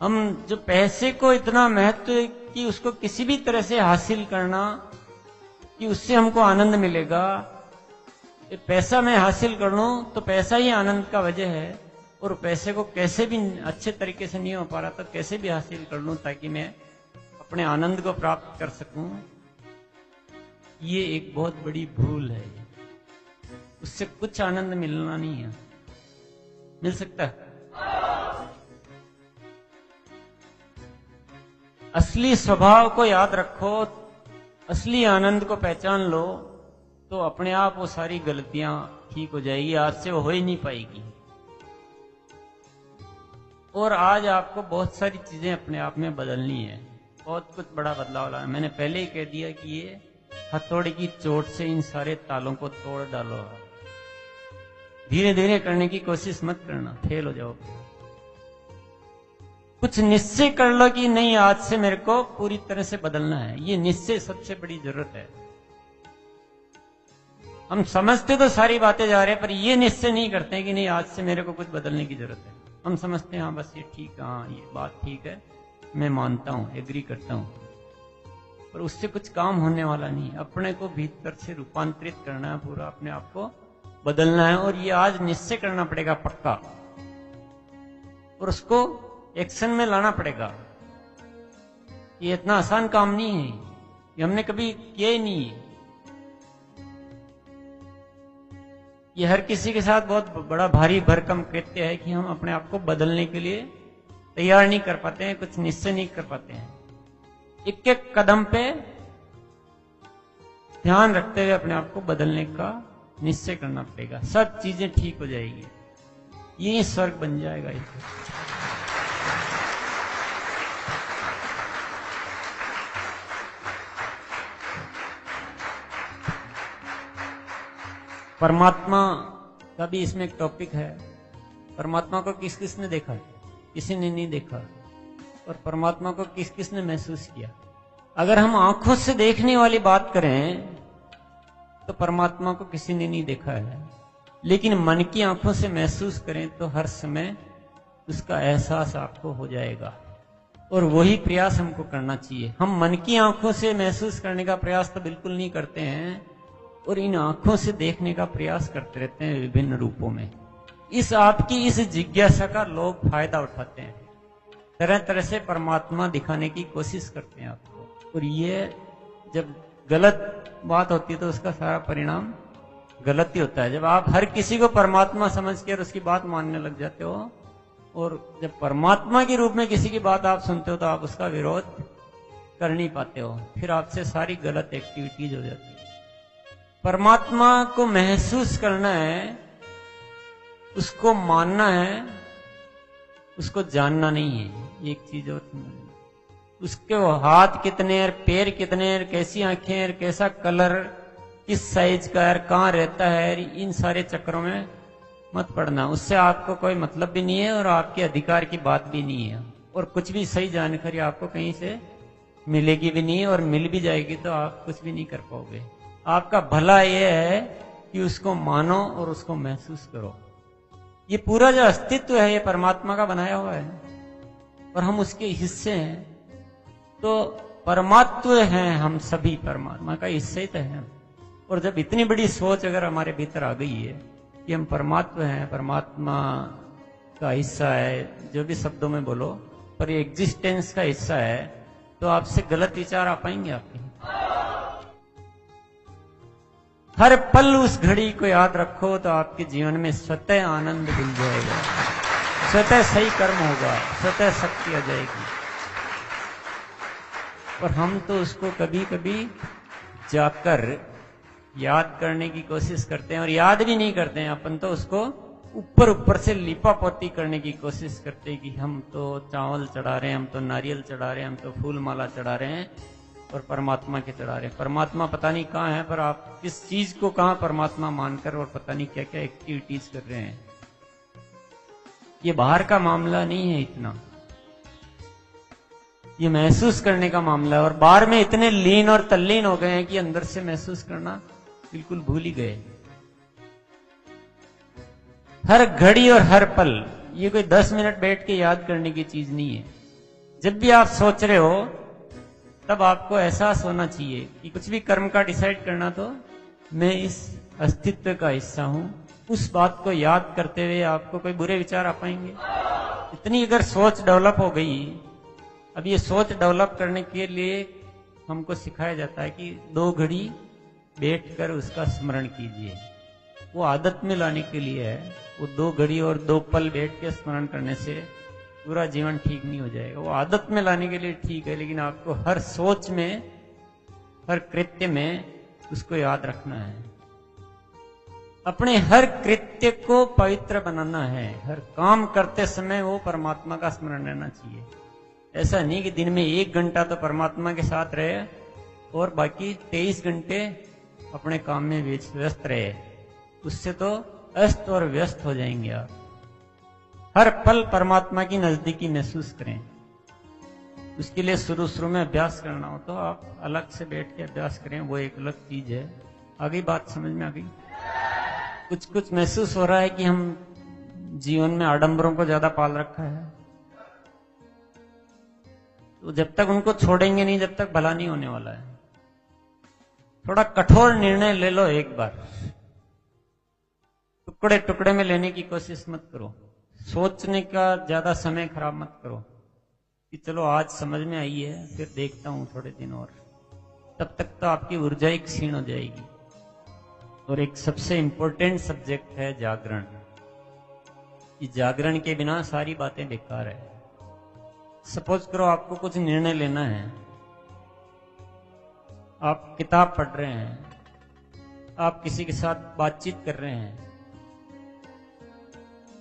हम जो पैसे को इतना महत्व कि उसको किसी भी तरह से हासिल करना कि उससे हमको आनंद मिलेगा, पैसा मैं हासिल कर लूं तो पैसा ही आनंद का वजह है, और पैसे को कैसे भी अच्छे तरीके से नहीं हो पा रहा तो कैसे भी हासिल कर लूं ताकि मैं अपने आनंद को प्राप्त कर सकूं, ये एक बहुत बड़ी भूल है। उससे कुछ आनंद मिलना नहीं है, मिल सकता है। असली स्वभाव को याद रखो, असली आनंद को पहचान लो, तो अपने आप वो सारी गलतियां ठीक हो जाएगी, आज से वो हो ही नहीं पाएगी। और आज आपको बहुत सारी चीजें अपने आप में बदलनी है, बहुत कुछ बड़ा बदलाव लाना। मैंने पहले ही कह दिया कि ये हथौड़े की चोट से इन सारे तालों को तोड़ डालो। धीरे धीरे करने की कोशिश मत करना, फेल हो जाओगे। कुछ निश्चय कर लो कि नहीं, आज से मेरे को पूरी तरह से बदलना है। ये निश्चय सबसे बड़ी जरूरत है। हम समझते तो सारी बातें जा रहे हैं, पर ये निश्चय नहीं करते हैं कि नहीं, आज से मेरे को कुछ बदलने की जरूरत है। हम समझते हैं हाँ बस ये ठीक है, हाँ ये बात ठीक है, मैं मानता हूं, एग्री करता हूं, पर उससे कुछ काम होने वाला नहीं। अपने को भीतर से रूपांतरित करना है, पूरा अपने आप को बदलना है, और ये आज निश्चय करना पड़ेगा पक्का, और उसको एक्शन में लाना पड़ेगा। ये इतना आसान काम नहीं है, ये हमने कभी किया ही नहीं है। ये हर किसी के साथ बहुत बड़ा भारी भरकम कहते हैं कि हम अपने आप को बदलने के लिए तैयार नहीं कर पाते हैं, कुछ निश्चय नहीं कर पाते हैं। एक एक कदम पे ध्यान रखते हुए अपने आप को बदलने का निश्चय करना पड़ेगा, सब चीजें ठीक हो जाएगी, ये स्वर्ग बन जाएगा। परमात्मा का भी इसमें एक टॉपिक है। परमात्मा को किस किसने देखा? किसी ने नहीं देखा। और परमात्मा को किस किसने महसूस किया? अगर हम आंखों से देखने वाली बात करें तो परमात्मा को किसी ने नहीं देखा है, लेकिन मन की आंखों से महसूस करें तो हर समय उसका एहसास आपको हो जाएगा, और वही प्रयास हमको करना चाहिए। हम मन की आंखों से महसूस करने का प्रयास तो बिल्कुल नहीं करते हैं, और इन आंखों से देखने का प्रयास करते रहते हैं विभिन्न रूपों में। इस आपकी इस जिज्ञासा का लोग फायदा उठाते हैं, तरह तरह से परमात्मा दिखाने की कोशिश करते हैं आपको, और ये जब गलत बात होती है तो उसका सारा परिणाम गलत ही होता है। जब आप हर किसी को परमात्मा समझ कर उसकी बात मानने लग जाते हो, और जब परमात्मा के रूप में किसी की बात आप सुनते हो तो आप उसका विरोध कर नहीं पाते हो, फिर आपसे सारी गलत एक्टिविटीज हो जाती है। परमात्मा को महसूस करना है, उसको मानना है, उसको जानना नहीं है। एक चीज और, उसके वो हाथ कितने और पैर कितने और कैसी आंखें और कैसा कलर, किस साइज का है, कहाँ रहता है, इन सारे चक्करों में मत पड़ना। उससे आपको कोई मतलब भी नहीं है और आपके अधिकार की बात भी नहीं है, और कुछ भी सही जानकारी आपको कहीं से मिलेगी भी नहीं, और मिल भी जाएगी तो आप कुछ भी नहीं कर पाओगे। आपका भला यह है कि उसको मानो और उसको महसूस करो। ये पूरा जो अस्तित्व है ये परमात्मा का बनाया हुआ है, और हम उसके हिस्से हैं। तो परमात्व हैं हम सभी, परमात्मा का हिस्से ही तो हैं। और जब इतनी बड़ी सोच अगर हमारे भीतर आ गई है कि हम परमात्व हैं, परमात्मा का हिस्सा है, जो भी शब्दों में बोलो, पर ये एग्जिस्टेंस का हिस्सा है, तो आपसे गलत विचार आ पाएंगे आपके। हर पल उस घड़ी को याद रखो तो आपके जीवन में स्वतः आनंद मिल जाएगा, स्वतः सही कर्म होगा, स्वतः शक्ति आ जाएगी। और हम तो उसको कभी कभी जाकर याद करने की कोशिश करते हैं, और याद भी नहीं करते हैं। अपन तो उसको ऊपर ऊपर से लिपा पोती करने की कोशिश करते हैं कि हम तो चावल चढ़ा रहे हैं, हम तो नारियल चढ़ा रहे हैं, हम तो फूल माला चढ़ा रहे हैं, और परमात्मा के चढ़ा रहे हैं। परमात्मा पता नहीं कहाँ है, पर आप किस चीज को कहाँ परमात्मा मानकर और पता नहीं क्या क्या एक्टिविटीज कर रहे हैं। ये बाहर का मामला नहीं है इतना, ये महसूस करने का मामला है। और बाहर में इतने लीन और तल्लीन हो गए हैं कि अंदर से महसूस करना बिल्कुल भूल ही गए। हर घड़ी और हर पल, ये कोई 10 मिनट बैठ के याद करने की चीज नहीं है। जब भी आप सोच रहे हो तब आपको एहसास होना चाहिए कि कुछ भी कर्म का डिसाइड करना तो मैं इस अस्तित्व का हिस्सा हूं। उस बात को याद करते हुए आपको कोई बुरे विचार आ पाएंगे? इतनी अगर सोच डेवलप हो गई, अब ये सोच डेवलप करने के लिए हमको सिखाया जाता है कि 2 घड़ी बैठकर उसका स्मरण कीजिए। वो आदत में लाने के लिए है। वो 2 घड़ी और 2 पल बैठ के स्मरण करने से पूरा जीवन ठीक नहीं हो जाएगा। वो आदत में लाने के लिए ठीक है, लेकिन आपको हर सोच में, हर कृत्य में उसको याद रखना है। अपने हर कृत्य को पवित्र बनाना है। हर काम करते समय वो परमात्मा का स्मरण रहना चाहिए। ऐसा नहीं कि दिन में 1 घंटा तो परमात्मा के साथ रहे और बाकी 23 घंटे अपने काम में व्यस्त रहे। उससे तो अस्त और व्यस्त हो जाएंगे आप। हर पल परमात्मा की नजदीकी महसूस करें। उसके लिए शुरू में अभ्यास करना हो तो आप अलग से बैठ के अभ्यास करें, वो एक अलग चीज है। आगे बात समझ में आ गई? कुछ महसूस हो रहा है कि हम जीवन में आडंबरों को ज्यादा पाल रखा है, तो जब तक उनको छोड़ेंगे नहीं, जब तक भला नहीं होने वाला है। थोड़ा कठोर निर्णय ले लो एक बार। टुकड़े टुकड़े में लेने की कोशिश मत करो। सोचने का ज्यादा समय खराब मत करो कि चलो आज समझ में आई है, फिर देखता हूं थोड़े दिन और। तब तक तो आपकी ऊर्जा ही क्षीण हो जाएगी। और एक सबसे इंपॉर्टेंट सब्जेक्ट है जागरण। कि जागरण के बिना सारी बातें बेकार है। सपोज करो आपको कुछ निर्णय लेना है, आप किताब पढ़ रहे हैं, आप किसी के साथ बातचीत कर रहे हैं।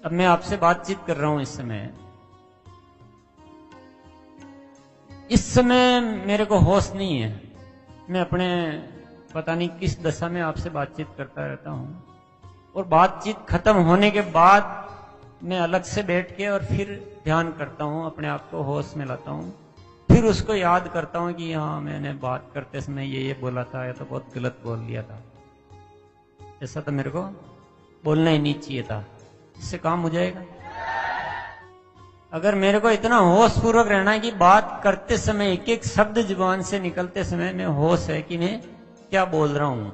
अब मैं आपसे बातचीत कर रहा हूं इस समय मेरे को होश नहीं है। मैं अपने पता नहीं किस दशा में आपसे बातचीत करता रहता हूं। और बातचीत खत्म होने के बाद मैं अलग से बैठ के और फिर ध्यान करता हूं, अपने आप को होश में लाता हूं। फिर उसको याद करता हूं कि हाँ, मैंने बात करते समय ये बोला था, या तो बहुत गलत बोल दिया था, ऐसा तो मेरे को बोलना ही नहीं चाहिए था। इससे काम हो जाएगा। अगर मेरे को इतना होश पूर्वक रहना है कि बात करते समय एक एक शब्द जुबान से निकलते समय में होश है कि मैं क्या बोल रहा हूं।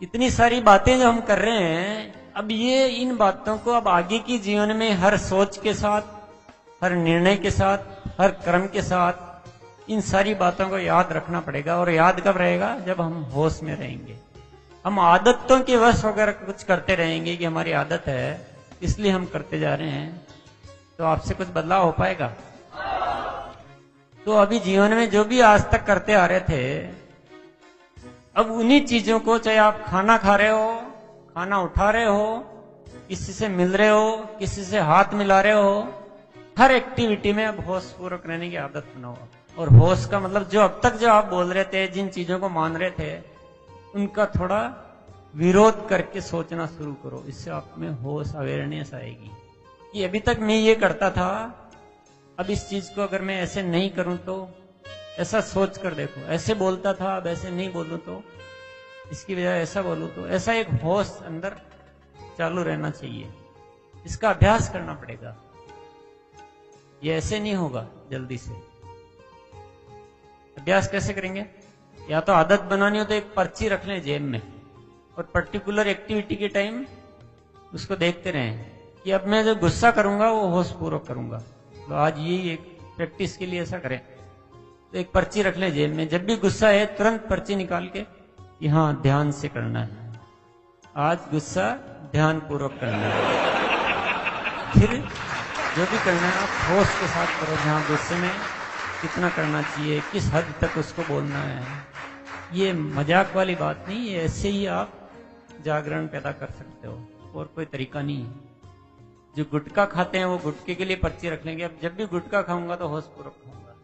इतनी सारी बातें जो हम कर रहे हैं, अब ये इन बातों को अब आगे की जीवन में हर सोच के साथ, हर निर्णय के साथ, हर कर्म के साथ इन सारी बातों को याद रखना पड़ेगा। और याद कब रहेगा? जब हम होश में रहेंगे। हम आदतों के वश होकर कुछ करते रहेंगे कि हमारी आदत है इसलिए हम करते जा रहे हैं, तो आपसे कुछ बदलाव हो पाएगा? तो अभी जीवन में जो भी आज तक करते आ रहे थे, अब उन्हीं चीजों को, चाहे आप खाना खा रहे हो, खाना उठा रहे हो, किसी से मिल रहे हो, किसी से हाथ मिला रहे हो, हर एक्टिविटी में अब होश पूर्वक रहने की आदत बनाओ। और होश का मतलब जो अब तक जो आप बोल रहे थे, जिन चीजों को मान रहे थे, उनका थोड़ा विरोध करके सोचना शुरू करो। इससे आप में होश, अवेयरनेस आएगी कि अभी तक मैं ये करता था, अब इस चीज को अगर मैं ऐसे नहीं करूं तो, ऐसा सोच कर देखो। ऐसे बोलता था, अब ऐसे नहीं बोलूं तो, इसकी बजाय ऐसा बोलूं तो, ऐसा एक होश अंदर चालू रहना चाहिए। इसका अभ्यास करना पड़ेगा। ये ऐसे नहीं होगा जल्दी से। अभ्यास कैसे करेंगे? या तो आदत बनानी हो तो एक पर्ची रख लें जेब में, और पर्टिकुलर एक्टिविटी के टाइम उसको देखते रहें कि अब मैं जो गुस्सा करूंगा वो होश पूर्वक करूंगा। तो आज यही एक प्रैक्टिस के लिए ऐसा करें। तो एक पर्ची रख लें जेब में, जब भी गुस्सा है तुरंत पर्ची निकाल के कि हाँ, ध्यान से करना है, आज गुस्सा ध्यान पूर्वक करना है। फिर जो भी करना है आप होश के साथ करो। जहाँ गुस्से में कितना करना चाहिए, किस हद तक उसको बोलना है, ये मजाक वाली बात नहीं है। ऐसे ही आप जागरण पैदा कर सकते हो, और कोई तरीका नहीं है। जो गुटखा खाते हैं वो गुटखे के लिए पर्ची रख लेंगे। अब जब भी गुटखा खाऊंगा तो होश पूर्वक खाऊंगा।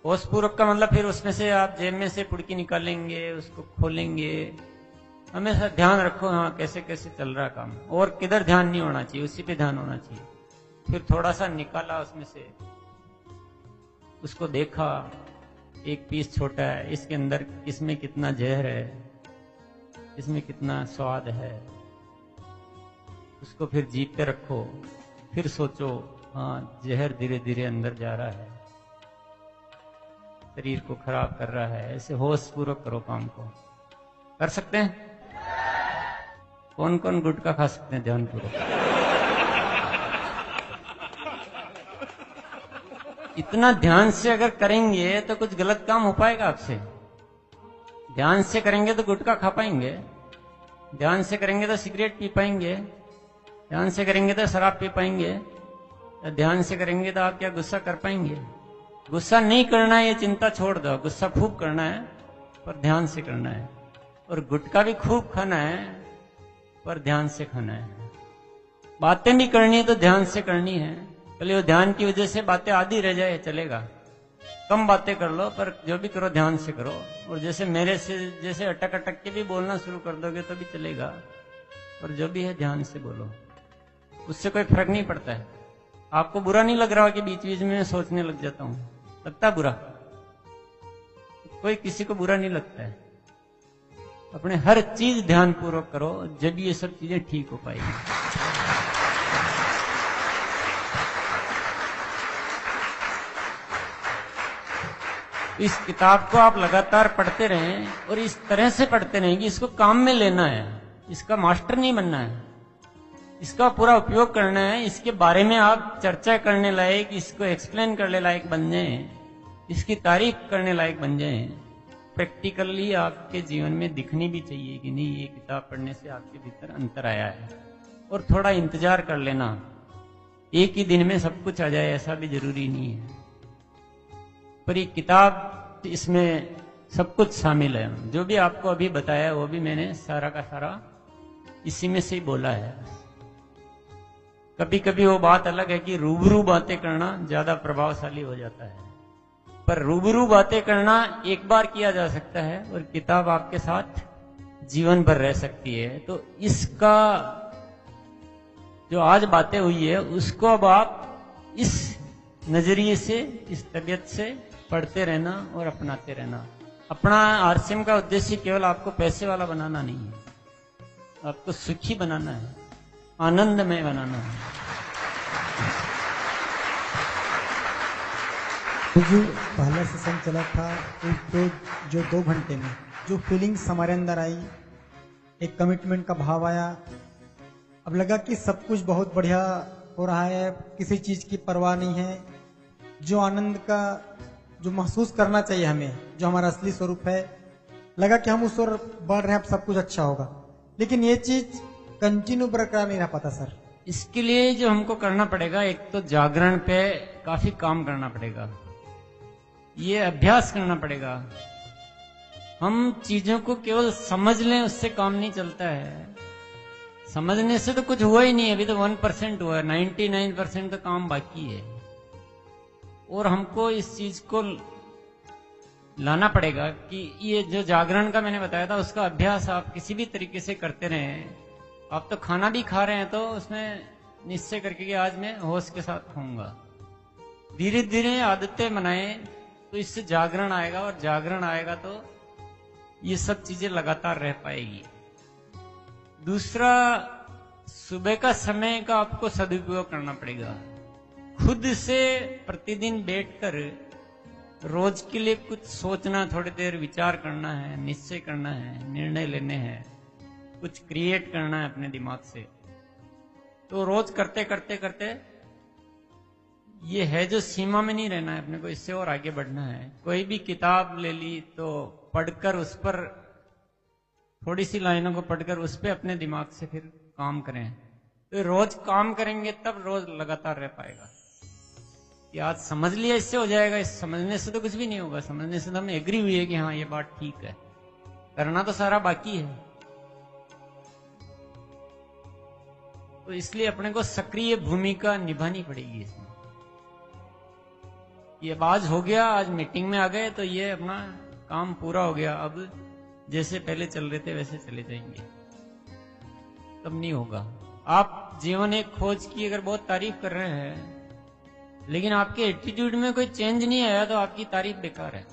होश पूर्वक का मतलब फिर उसमें से आप जेब में से पुड़की निकालेंगे, उसको खोलेंगे। हमेशा ध्यान रखो, हाँ कैसे कैसे चल रहा काम, और किधर ध्यान नहीं होना चाहिए, उसी पे ध्यान होना चाहिए। फिर थोड़ा सा निकाला उसमें से, उसको देखा, एक पीस छोटा है, इसके अंदर इसमें कितना जहर है, इसमें कितना स्वाद है, उसको फिर जीभ पे रखो, फिर सोचो हाँ जहर धीरे धीरे अंदर जा रहा है, शरीर को खराब कर रहा है। ऐसे होश पूर्वक करो काम को। कर सकते हैं? कौन कौन गुटखा खा सकते हैं ध्यान पूर्वक? इतना ध्यान से अगर करेंगे तो कुछ गलत काम हो पाएगा आपसे? ध्यान से करेंगे तो गुटखा खा पाएंगे, ध्यान से करेंगे तो सिगरेट पी पाएंगे, ध्यान से करेंगे तो शराब पी पाएंगे, ध्यान से करेंगे तो आप क्या गुस्सा कर पाएंगे? गुस्सा नहीं करना है, ये चिंता छोड़ दो। गुस्सा खूब करना है पर ध्यान से करना है, और गुटखा भी खूब खाना है पर ध्यान से खाना है। बातें भी करनी है तो ध्यान से करनी है। पहले वो ध्यान की वजह से बातें आधी रह जाए चलेगा, कम बातें कर लो पर जो भी करो ध्यान से करो। और जैसे मेरे से जैसे अटक अटक के भी बोलना शुरू कर दोगे तो भी चलेगा, पर जो भी है ध्यान से बोलो, उससे कोई फर्क नहीं पड़ता है। आपको बुरा नहीं लग रहा कि बीच बीच में सोचने लग जाता हूं? लगता बुरा? कोई किसी को बुरा नहीं लगता है। अपने हर चीज ध्यान पूर्वक करो, जब ये सब चीजें ठीक हो पाएगी। इस किताब को आप लगातार पढ़ते रहें और इस तरह से पढ़ते रहें कि इसको काम में लेना है, इसका मास्टर नहीं बनना है, इसका पूरा उपयोग करना है। इसके बारे में आप चर्चा करने लायक, इसको एक्सप्लेन करने लायक बन जाएं, इसकी तारीफ करने लायक बन जाएं। प्रैक्टिकली आपके जीवन में दिखनी भी चाहिए कि नहीं ये किताब पढ़ने से आपके भीतर अंतर आया है। और थोड़ा इंतजार कर लेना, एक ही दिन में सब कुछ आ जाए ऐसा भी जरूरी नहीं है। पर ये किताब, इसमें सब कुछ शामिल है। जो भी आपको अभी बताया वो भी मैंने सारा का सारा इसी में से ही बोला है। कभी कभी वो बात अलग है कि रूबरू बातें करना ज्यादा प्रभावशाली हो जाता है, पर रूबरू बातें करना एक बार किया जा सकता है और किताब आपके साथ जीवन भर रह सकती है। तो इसका जो आज बातें हुई है उसको अब आप इस नजरिए से, इस तबीयत से पढ़ते रहना और अपनाते रहना। अपना आरसीएम का उद्देश्य केवल आपको पैसे वाला बनाना नहीं है, आपको सुखी बनाना है, आनंदमय बनाना है। जो पहला सेशन चला था जो 2 घंटे में जो फीलिंग्स हमारे अंदर आई, एक कमिटमेंट का भाव आया। अब लगा कि सब कुछ बहुत बढ़िया हो रहा है, किसी चीज की परवाह नहीं है। जो आनंद का जो महसूस करना चाहिए हमें, जो हमारा असली स्वरूप है, लगा कि हम उस ओर बढ़ रहे हैं, अब सब कुछ अच्छा होगा। लेकिन ये चीज कंटिन्यू बरकरार नहीं रह पाता सर। इसके लिए जो हमको करना पड़ेगा, एक तो जागरण पे काफी काम करना पड़ेगा, ये अभ्यास करना पड़ेगा। हम चीजों को केवल समझ लें उससे काम नहीं चलता है। समझने से तो कुछ हुआ ही नहीं, अभी तो 1% हुआ है, 99% तो काम बाकी है। और हमको इस चीज को लाना पड़ेगा कि ये जो जागरण का मैंने बताया था उसका अभ्यास आप किसी भी तरीके से करते रहें। आप तो खाना भी खा रहे हैं तो उसमें निश्चय करके कि आज मैं होश के साथ खाऊंगा। धीरे धीरे आदतें बनाएं तो इससे जागरण आएगा, और जागरण आएगा तो ये सब चीजें लगातार रह पाएगी। दूसरा, सुबह का समय का आपको सदुपयोग करना पड़ेगा। खुद से प्रतिदिन बैठकर रोज के लिए कुछ सोचना, थोड़ी देर विचार करना है, निश्चय करना है, निर्णय लेने हैं, कुछ क्रिएट करना है अपने दिमाग से। तो रोज करते करते करते ये है जो सीमा में नहीं रहना है अपने को, इससे और आगे बढ़ना है। कोई भी किताब ले ली तो पढ़कर उस पर थोड़ी सी लाइनों को पढ़कर उस पर अपने दिमाग से फिर काम करें। तो रोज काम करेंगे तब रोज लगातार रह पाएगा। कि आज समझ लिया इससे हो जाएगा, इस समझने से तो कुछ भी नहीं होगा। समझने से तो हम एग्री हुई है कि हाँ ये बात ठीक है, करना तो सारा बाकी है। तो इसलिए अपने को सक्रिय भूमिका निभानी पड़ेगी इसमें। ये आज हो गया, आज मीटिंग में आ गए तो ये अपना काम पूरा हो गया, अब जैसे पहले चल रहे थे वैसे चले जाएंगे, तब नहीं होगा। आप जीवन एक खोज की अगर बहुत तारीफ कर रहे हैं, लेकिन आपके एटीट्यूड में कोई चेंज नहीं आया तो आपकी तारीफ बेकार है।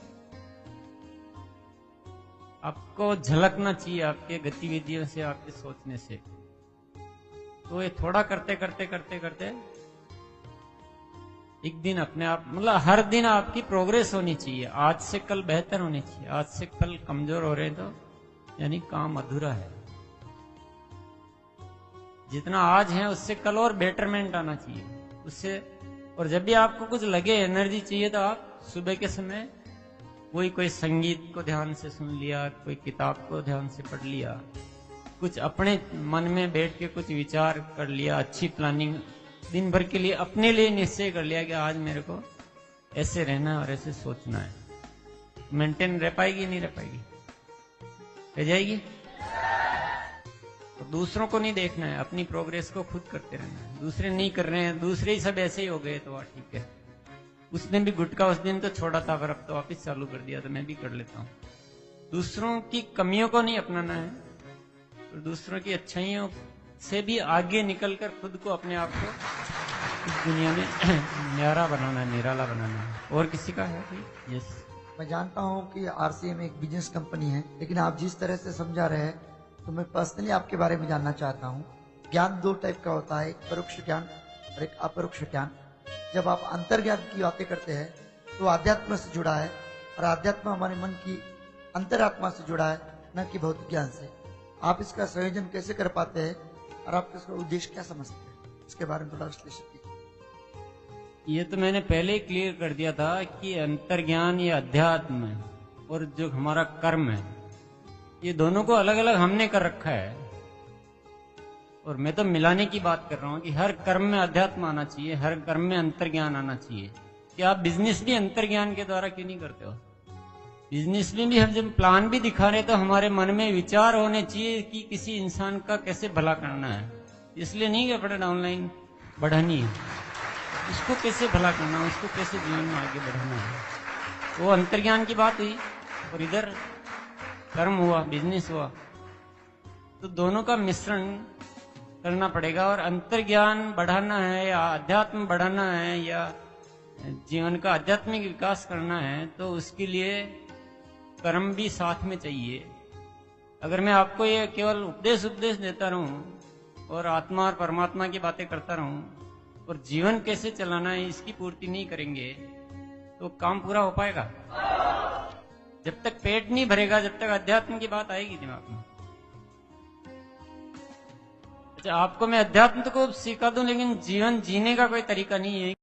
आपको झलकना चाहिए आपके गतिविधियों से, आपके सोचने से। तो ये थोड़ा करते करते करते करते एक दिन अपने आप, मतलब हर दिन आपकी प्रोग्रेस होनी चाहिए। आज से कल बेहतर होनी चाहिए। आज से कल कमजोर हो रहे हैं तो यानी काम अधूरा है। जितना आज है उससे कल और बेटरमेंट आना चाहिए उससे। और जब भी आपको कुछ लगे, एनर्जी चाहिए, तो आप सुबह के समय कोई संगीत को ध्यान से सुन लिया, कोई किताब को ध्यान से पढ़ लिया, कुछ अपने मन में बैठ के कुछ विचार कर लिया, अच्छी प्लानिंग दिन भर के लिए अपने लिए निश्चय कर लिया कि आज मेरे को ऐसे रहना है और ऐसे सोचना है। मेंटेन रह पाएगी नहीं रह पाएगी? रह जाएगी। तो दूसरों को नहीं देखना है, अपनी प्रोग्रेस को खुद करते रहना है। दूसरे नहीं कर रहे हैं, दूसरे ही सब ऐसे ही हो गए तो ठीक है। उसने भी गुटखा उस दिन तो छोड़ा था, पर अब तो वापिस चालू कर दिया, तो मैं भी कर लेता हूँ। दूसरों की कमियों को नहीं अपनाना है, और दूसरों की अच्छाइयों से भी आगे निकलकर खुद को, अपने आप को इस दुनिया में न्यारा बनाना है, निराला बनाना है। और किसी का है कोई? यस। मैं जानता हूं कि आरसीएम एक बिजनेस कंपनी है, लेकिन आप जिस तरह से समझा रहे हैं तो मैं पर्सनली आपके बारे में जानना चाहता हूं। ज्ञान दो टाइप का होता है, एक परोक्ष ज्ञान और एक अपरोक्ष ज्ञान। जब आप अंतर्ज्ञान की बातें करते हैं तो आध्यात्म से जुड़ा है, और आध्यात्म हमारे मन की अंतरात्मा से जुड़ा है, न कि भौतिक ज्ञान से। आप इसका संयोजन कैसे कर पाते हैं और आप इसका उद्देश्य क्या समझते हैं, इसके बारे में थोड़ा विश्लेषण कीजिए। ये तो मैंने पहले ही क्लियर कर दिया था कि अंतर्ज्ञान या अध्यात्म और जो हमारा कर्म है, ये दोनों को अलग अलग हमने कर रखा है। और मैं तो मिलाने की बात कर रहा हूं कि हर कर्म में अध्यात्म आना चाहिए, हर कर्म में अंतर्ज्ञान आना चाहिए। कि आप बिजनेस भी अंतर्ज्ञान के द्वारा क्यों नहीं करते हो? बिजनेस में भी हम जब प्लान भी दिखा रहे तो हमारे मन में विचार होने चाहिए कि किसी इंसान का कैसे भला करना है। इसलिए नहीं कि अपना डाउनलाइन बढ़ानी है, उसको कैसे भला करना है, उसको कैसे जीवन में आगे बढ़ाना है। वो अंतर्ज्ञान की बात हुई, और इधर कर्म हुआ, बिजनेस हुआ। तो दोनों का मिश्रण करना पड़ेगा। और अंतर्ज्ञान बढ़ाना है या अध्यात्म बढ़ाना है या जीवन का आध्यात्मिक विकास करना है, तो उसके लिए कर्म भी साथ में चाहिए। अगर मैं आपको ये केवल उपदेश देता रहूं और आत्मा और परमात्मा की बातें करता रहूं और जीवन कैसे चलाना है इसकी पूर्ति नहीं करेंगे तो काम पूरा हो पाएगा? जब तक पेट नहीं भरेगा, जब तक अध्यात्म की बात आएगी दिमाग में। अच्छा, आपको मैं अध्यात्म को सिखा दूं, लेकिन जीवन जीने का कोई तरीका नहीं है।